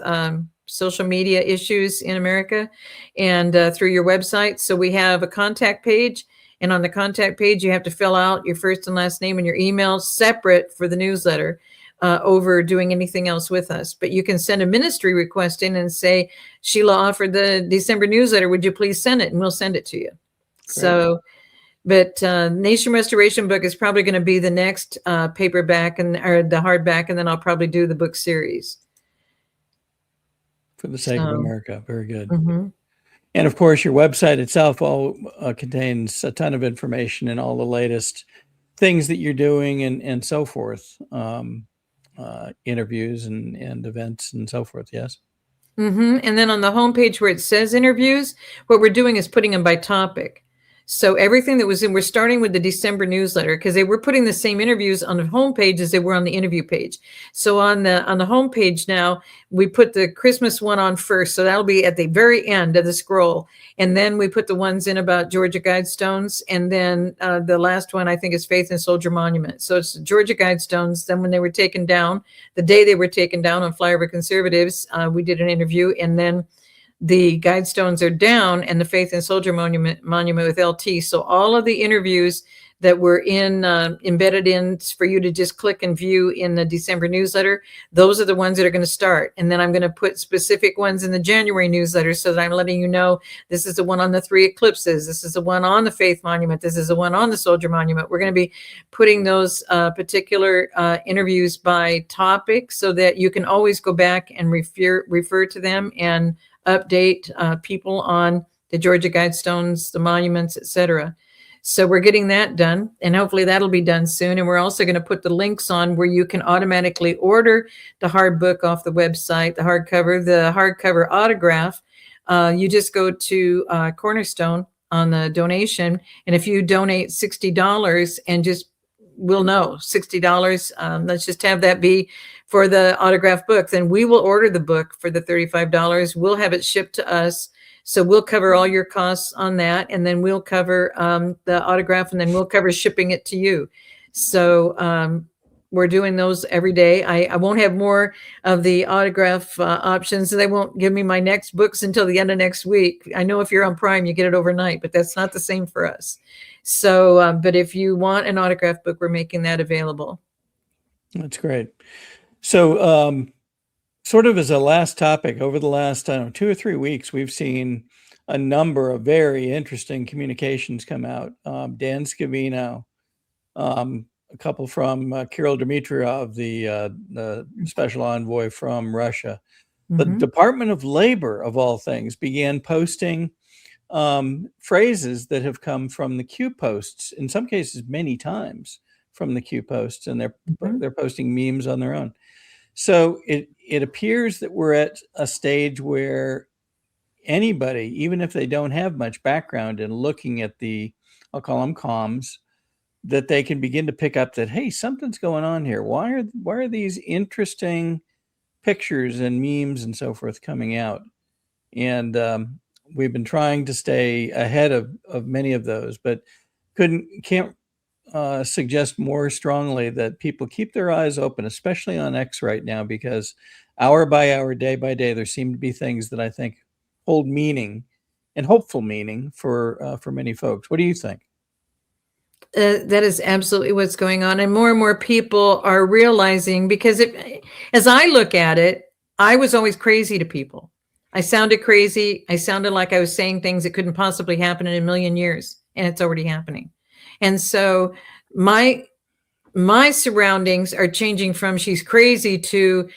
social media issues in America and through your website. So we have a contact page, and on the contact page, you have to fill out your first and last name and your email separate for the newsletter over doing anything else with us. But you can send a ministry request in and say, Sheila offered the December newsletter, would you please send it? And we'll send it to you. Great. So, but Nation Restoration book is probably going to be the next paperback or the hardback, and then I'll probably do the book series. For the sake of America. Very good. Mm-hmm. And of course, your website itself contains a ton of information and all the latest things that you're doing and so forth. Interviews and events and so forth. Yes. Mm-hmm. And then on the homepage where it says interviews, what we're doing is putting them by topic. So everything that was we're starting with the December newsletter, because they were putting the same interviews on the homepage as they were on the interview page. So on the homepage now, we put the Christmas one on first. So that'll be at the very end of the scroll. And then we put the ones in about Georgia Guidestones. And then the last one, I think, is Faith and Soldier Monument. So it's Georgia Guidestones. Then when they were taken down, the day they were taken down on Flyover Conservatives, we did an interview. And then the Guidestones are down, and the Faith and Soldier Monument with LT. So all of the interviews that were embedded in for you to just click and view in the December newsletter, those are the ones that are going to start. And then I'm going to put specific ones in the January newsletter, so that I'm letting you know, this is the one on the 3 eclipses. This is the one on the Faith Monument. This is the one on the Soldier Monument. We're going to be putting those particular interviews by topic, so that you can always go back and refer to them and update people on the Georgia Guidestones, the monuments, etc. So we're getting that done, and hopefully that'll be done soon. And we're also going to put the links on where you can automatically order the hard book off the website, the hardcover autograph. You just go to Cornerstone on the donation, and if you donate $60 and we'll know $60, let's just have that be for the autograph book, then we will order the book for the $35. We'll have it shipped to us. So we'll cover all your costs on that. And then we'll cover the autograph, and then we'll cover shipping it to you. So we're doing those every day. I won't have more of the autograph options. They won't give me my next books until the end of next week. I know if you're on Prime, you get it overnight, but that's not the same for us. So, but if you want an autograph book, we're making that available. That's great. So sort of as a last topic, over the last 2 or 3 weeks, we've seen a number of very interesting communications come out. Dan Scavino, a couple from Kirill Dmitriev, the special envoy from Russia. The Department of Labor, of all things, began posting phrases that have come from the Q posts, in some cases many times from the Q posts, and they're posting memes on their own. So it appears that we're at a stage where anybody, even if they don't have much background in looking at I'll call them comms, that they can begin to pick up that, hey, something's going on here. Why are these interesting pictures and memes and so forth coming out? And we've been trying to stay ahead of many of those, but can't suggest more strongly that people keep their eyes open, especially on X right now, because hour by hour, day by day, there seem to be things that I think hold meaning and hopeful meaning for many folks. What do you think? That is absolutely what's going on. And more people are realizing, because as I look at it, I was always crazy to people. I sounded crazy. I sounded like I was saying things that couldn't possibly happen in a million years, and it's already happening. And so my surroundings are changing from she's crazy to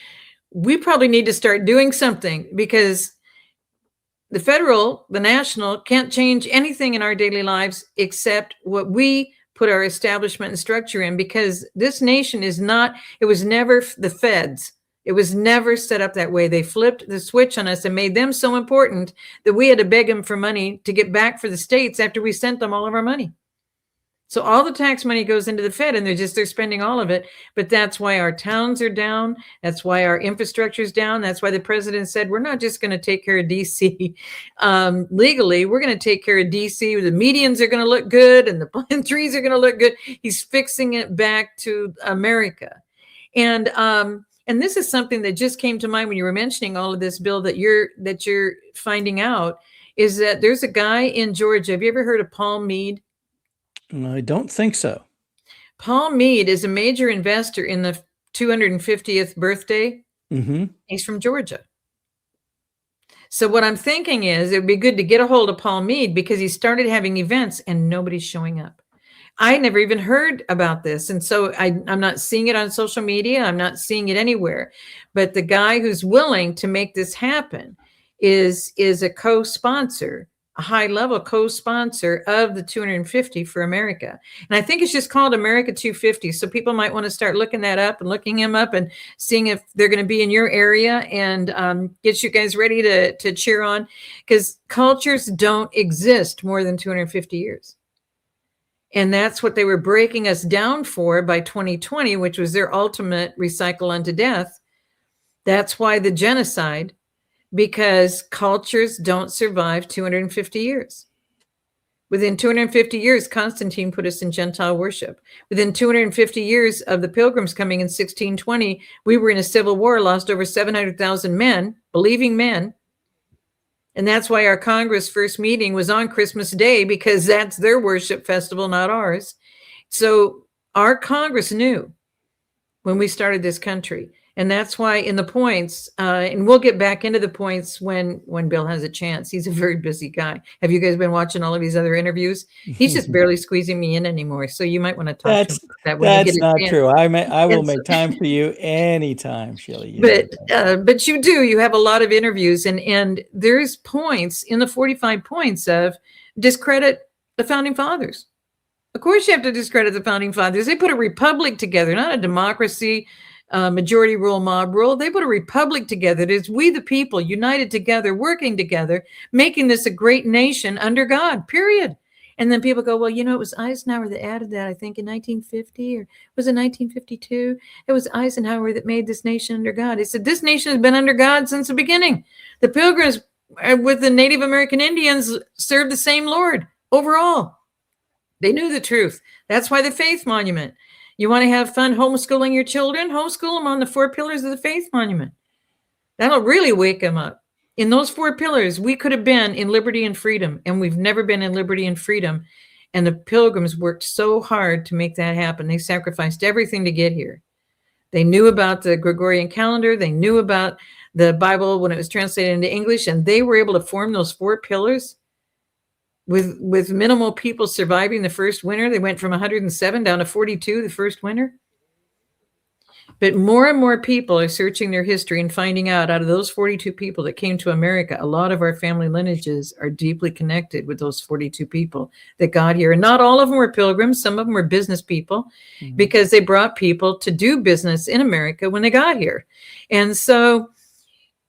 we probably need to start doing something, because the federal, the national can't change anything in our daily lives except what we put our establishment and structure in, because this nation is not, it was never the feds. It was never set up that way. They flipped the switch on us and made them so important that we had to beg them for money to get back for the states after we sent them all of our money. So all the tax money goes into the Fed, and they're spending all of it. But that's why our towns are down. That's why our infrastructure is down. That's why the president said, we're not just going to take care of DC legally. We're going to take care of DC. The medians are going to look good, and the pine trees are going to look good. He's fixing it back to America. And this is something that just came to mind when you were mentioning all of this, Bill, that you're finding out, is that there's a guy in Georgia. Have you ever heard of Paul Mead? I don't think so. Paul Mead is a major investor in the 250th birthday. Mm-hmm. He's from Georgia. So what I'm thinking is it would be good to get a hold of Paul Mead, because he started having events and nobody's showing up. I never even heard about this. And so I'm not seeing it on social media. I'm not seeing it anywhere. But the guy who's willing to make this happen is a co-sponsor, a high-level co-sponsor of the 250 for America. And I think it's just called America 250. So people might want to start looking that up and looking him up and seeing if they're going to be in your area, and get you guys ready to cheer on, because cultures don't exist more than 250 years. And that's what they were breaking us down for by 2020, which was their ultimate recycle unto death. That's why the genocide, because cultures don't survive 250 years. Within 250 years, Constantine put us in Gentile worship. Within 250 years of the Pilgrims coming in 1620, we were in a civil war, lost over 700,000 men, believing men. And that's why our Congress first meeting was on Christmas Day, because that's their worship festival, not ours. So our Congress knew when we started this country. And that's why in the points, and we'll get back into the points when Bill has a chance. He's a very busy guy. Have you guys been watching all of his other interviews? He's just barely squeezing me in anymore. So you might want to talk to him about that when you get a chance. That's not true. I will make time for you anytime, Sheila. But you have a lot of interviews, and there's points in the 45 points of discredit the founding fathers. Of course you have to discredit the founding fathers. They put a republic together, not a democracy, majority rule, mob rule. They put a republic together. It is we the people united together, working together, making this a great nation under God, period. And then people go, well, it was Eisenhower that added that, I think, in 1950, or was it 1952? It was Eisenhower that made this nation under God. He said, this nation has been under God since the beginning. The Pilgrims with the Native American Indians served the same Lord overall. They knew the truth. That's why the Faith Monument. You want to have fun homeschooling your children? Homeschool them on the 4 pillars of the Faith Monument. That'll really wake them up. In those 4 pillars, we could have been in liberty and freedom, and we've never been in liberty and freedom. And the Pilgrims worked so hard to make that happen. They sacrificed everything to get here. They knew about the Gregorian calendar. They knew about the Bible when it was translated into English, and they were able to form those 4 pillars with minimal people surviving the first winter. They went from 107 down to 42 the first winter. But more and more people are searching their history and finding out of those 42 people that came to America, a lot of our family lineages are deeply connected with those 42 people that got here. And not all of them were pilgrims. Some of them were business people, because they brought people to do business in America when they got here. And so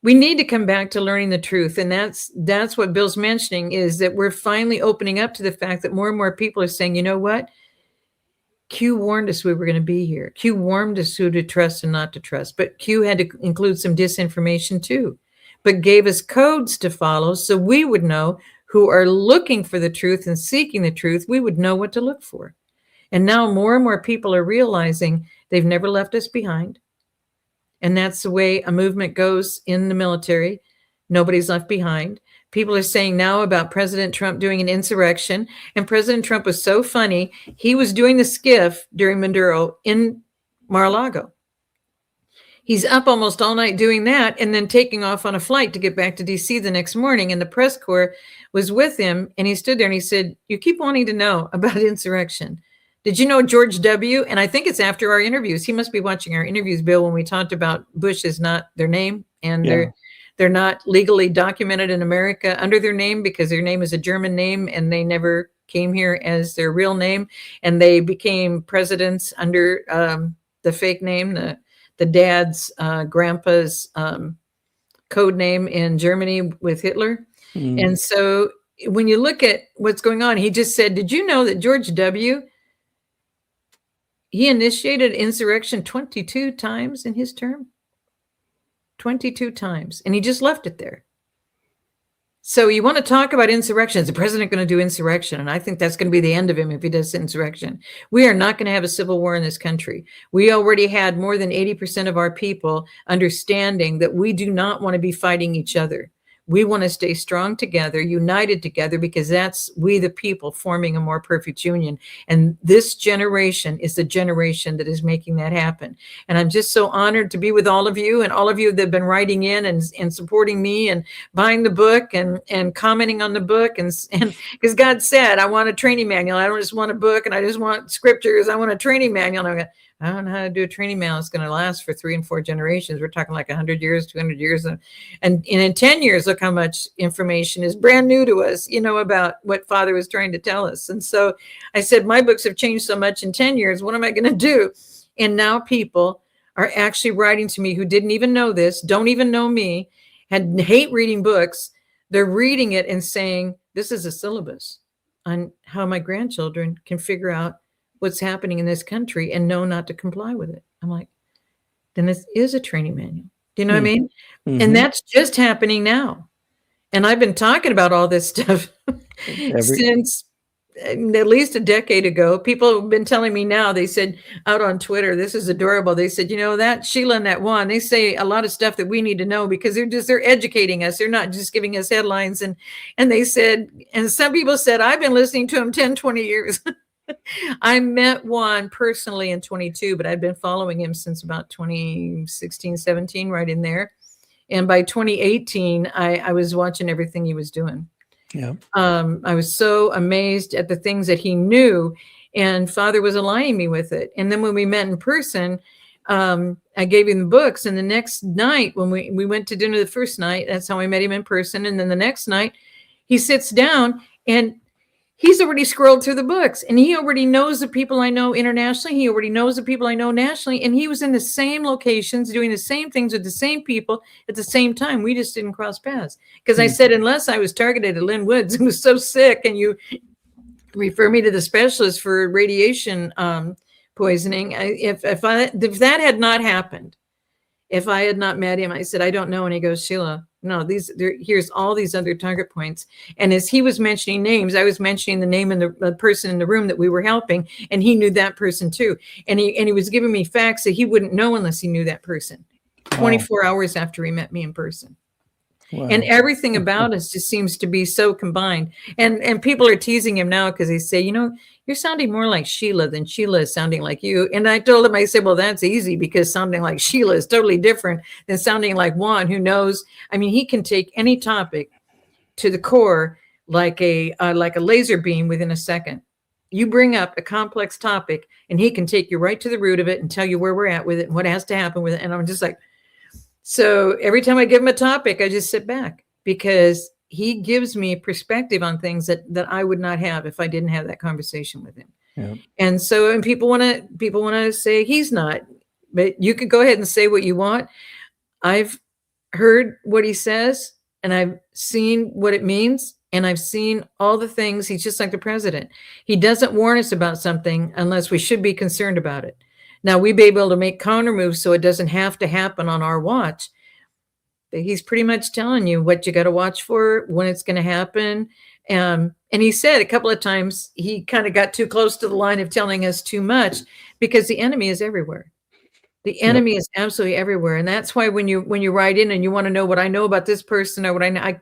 we need to come back to learning the truth. And that's what Bill's mentioning, is that we're finally opening up to the fact that more and more people are saying, you know what? Q warned us we were going to be here. Q warned us who to trust and not to trust. But Q had to include some disinformation too, but gave us codes to follow so we would know, who are looking for the truth and seeking the truth, we would know what to look for. And now more and more people are realizing they've never left us behind. And that's the way a movement goes in the military. Nobody's left behind. people are saying now about President Trump doing an insurrection. And President Trump was so funny. He was doing the skiff during Maduro in Mar-a-Lago. He's up almost all night doing that and then taking off on a flight to get back to DC the next morning. And the press corps was with him. And he stood there and he said, you keep wanting to know about insurrection. Did you know George W? And I think it's after our interviews. He must be watching our interviews, Bill, when we talked about Bush is not their name. And they're not legally documented in America under their name because their name is a German name and they never came here as their real name. And they became presidents under the fake name, the dad's grandpa's code name in Germany with Hitler. And so when you look at what's going on, he just said, did you know that George W., he initiated insurrection 22 times in his term? 22 times. And he just left it there. So you want to talk about insurrection. Is the president going to do insurrection? And I think that's going to be the end of him if he does insurrection. We are not going to have a civil war in this country. We already had more than 80% of our people understanding that we do not want to be fighting each other. We want to stay strong together, united together, because that's we the people forming a more perfect union. And this generation is the generation that is making that happen. And I'm just so honored to be with all of you and all of you that have been writing in and supporting me and buying the book and commenting on the book. And because God said, I want a training manual. I don't just want a book and I just want scriptures. I want a training manual. And I don't know how to do a training manual. It's going to last for 3 and 4 generations. We're talking like 100 years, 200 years. And in 10 years, look how much information is brand new to us, about what Father was trying to tell us. And so I said, my books have changed so much in 10 years. What am I going to do? And now people are actually writing to me who didn't even know this, don't even know me, hate reading books. They're reading it and saying, this is a syllabus on how my grandchildren can figure out what's happening in this country and know not to comply with it. I'm like, then this is a training manual. Do you know what I mean? And that's just happening now. And I've been talking about all this stuff since at least a decade ago. People have been telling me now, they said out on Twitter, this is adorable. They said, that Sheila and that Juan, they say a lot of stuff that we need to know because they're educating us. They're not just giving us headlines. And they said, and some people said, I've been listening to them 10, 20 years. I met Juan personally in 22, but I'd been following him since about 2016, 17, right in there. And by 2018, I was watching everything he was doing. Yeah. I was so amazed at the things that he knew, and Father was aligning me with it. And then when we met in person, I gave him the books. And the next night when we went to dinner the first night, that's how I met him in person. And then the next night he sits down and he's already scrolled through the books and he already knows the people I know internationally. He already knows the people I know nationally. And he was in the same locations, doing the same things with the same people at the same time. We just didn't cross paths. Because I said, unless I was targeted at Lynn Woods and was so sick and you refer me to the specialist for radiation poisoning, if that had not happened, if I had not met him, I said, I don't know. And he goes, Sheila, no, here's all these other target points. And as he was mentioning names, I was mentioning the name and the person in the room that we were helping. And he knew that person too. And he was giving me facts that he wouldn't know unless he knew that person. 24 hours after he met me in person. Wow. And everything about us just seems to be so combined. And people are teasing him now because they say, you're sounding more like Sheila than Sheila is sounding like you. And I told him, I said, well, that's easy because sounding like Sheila is totally different than sounding like Juan, who knows. I mean, he can take any topic to the core like a laser beam within a second. You bring up a complex topic and he can take you right to the root of it and tell you where we're at with it and what has to happen with it. And I'm just like, so every time I give him a topic, I just sit back because he gives me perspective on things that I would not have if I didn't have that conversation with him. Yeah. And so, and people want to say he's not, but you could go ahead and say what you want. I've heard what he says and I've seen what it means. And I've seen all the things. He's just like the president. He doesn't warn us about something unless we should be concerned about it. Now, we'd be able to make counter moves so it doesn't have to happen on our watch. But he's pretty much telling you what you got to watch for, when it's going to happen. And he said a couple of times he kind of got too close to the line of telling us too much because the enemy is everywhere. The enemy is absolutely everywhere. And that's why when you write in and you want to know what I know about this person or what I know,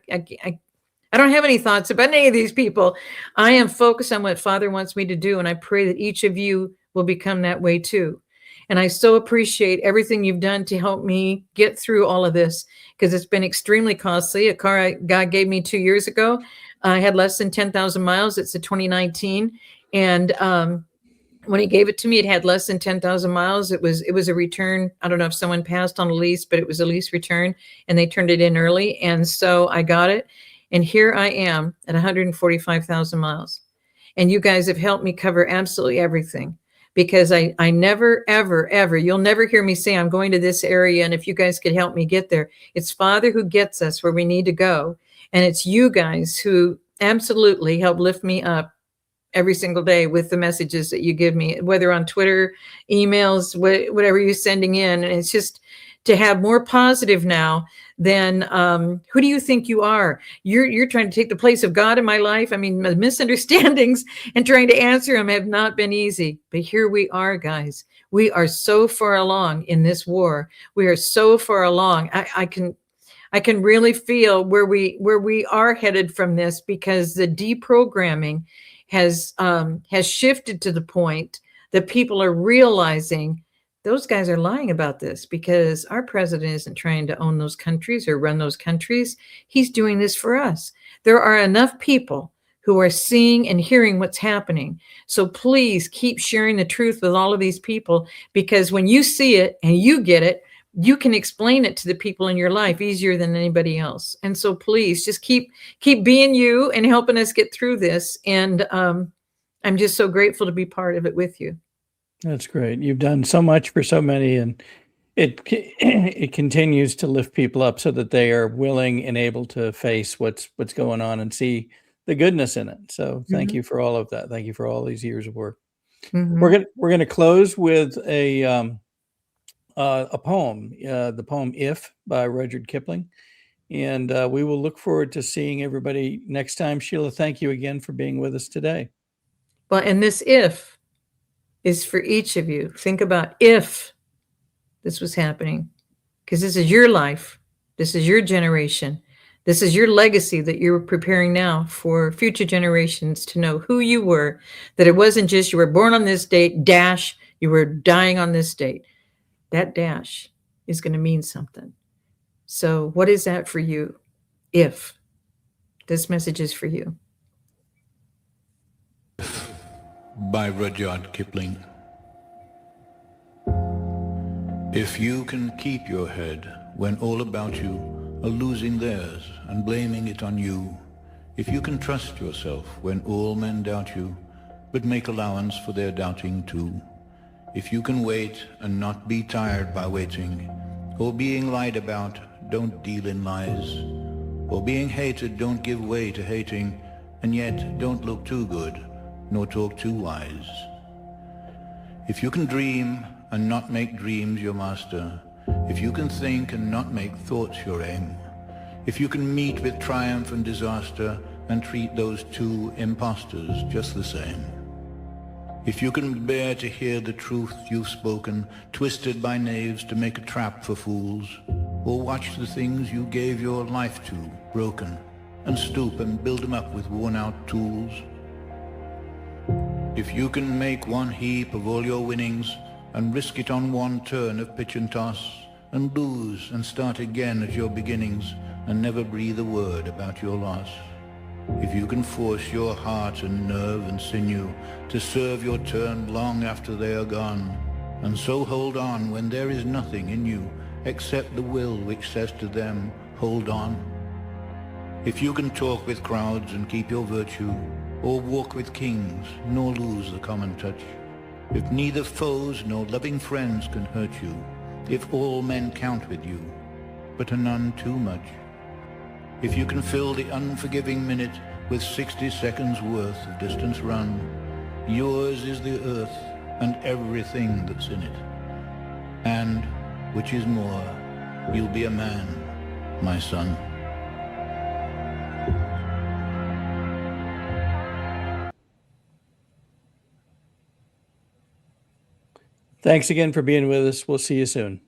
I don't have any thoughts about any of these people. I am focused on what Father wants me to do, and I pray that each of you will become that way too. And I so appreciate everything you've done to help me get through all of this, because it's been extremely costly. A car God gave me 2 years ago, I had less than 10,000 miles. It's a 2019. And when he gave it to me, it had less than 10,000 miles. It was a return. I don't know if someone passed on a lease, but it was a lease return, and they turned it in early. And so I got it. And here I am at 145,000 miles. And you guys have helped me cover absolutely everything, because I never, ever, ever, you'll never hear me say I'm going to this area, and if you guys could help me get there. It's Father who gets us where we need to go. And it's you guys who absolutely help lift me up every single day with the messages that you give me, whether on Twitter, emails, whatever you're sending in. And it's just to have more positive now than who do you think you are? You're trying to take the place of God in my life. I mean, the misunderstandings and trying to answer them have not been easy. But here we are, guys. We are so far along in this war. We are so far along. I can really feel where we are headed from this, because the deprogramming has shifted to the point that people are realizing those guys are lying about this, because our president isn't trying to own those countries or run those countries. He's doing this for us. There are enough people who are seeing and hearing what's happening. So please keep sharing the truth with all of these people, because when you see it and you get it, you can explain it to the people in your life easier than anybody else. And so please just keep being you and helping us get through this. And I'm just so grateful to be part of it with you. That's great. You've done so much for so many, and it continues to lift people up so that they are willing and able to face what's going on and see the goodness in it. So thank you for all of that. Thank you for all these years of work. We're gonna close with a poem, the poem "If" by Rudyard Kipling, and we will look forward to seeing everybody next time. Sheila, thank you again for being with us today. Well, and this "if" is for each of you. Think about if this was happening, because this is your life. This is your generation. This is your legacy that you're preparing now for future generations to know who you were, that it wasn't just you were born on this date, dash, you were dying on this date. That dash is going to mean something. So what is that for you? If this message is for you. By Rudyard Kipling. If you can keep your head when all about you are losing theirs and blaming it on you, if you can trust yourself when all men doubt you, but make allowance for their doubting too, if you can wait and not be tired by waiting, or being lied about, don't deal in lies, or being hated, don't give way to hating, and yet don't look too good, nor talk too wise. If you can dream and not make dreams your master, if you can think and not make thoughts your aim, if you can meet with triumph and disaster and treat those two impostors just the same, if you can bear to hear the truth you've spoken, twisted by knaves to make a trap for fools, or watch the things you gave your life to broken, and stoop and build them up with worn-out tools, if you can make one heap of all your winnings and risk it on one turn of pitch and toss, and lose and start again at your beginnings and never breathe a word about your loss, if you can force your heart and nerve and sinew to serve your turn long after they are gone, and so hold on when there is nothing in you except the will which says to them, hold on, if you can talk with crowds and keep your virtue, or walk with kings, nor lose the common touch, if neither foes nor loving friends can hurt you, if all men count with you, but are none too much, if you can fill the unforgiving minute with 60 seconds worth of distance run, yours is the earth and everything that's in it, and, which is more, you'll be a man, my son. Thanks again for being with us. We'll see you soon.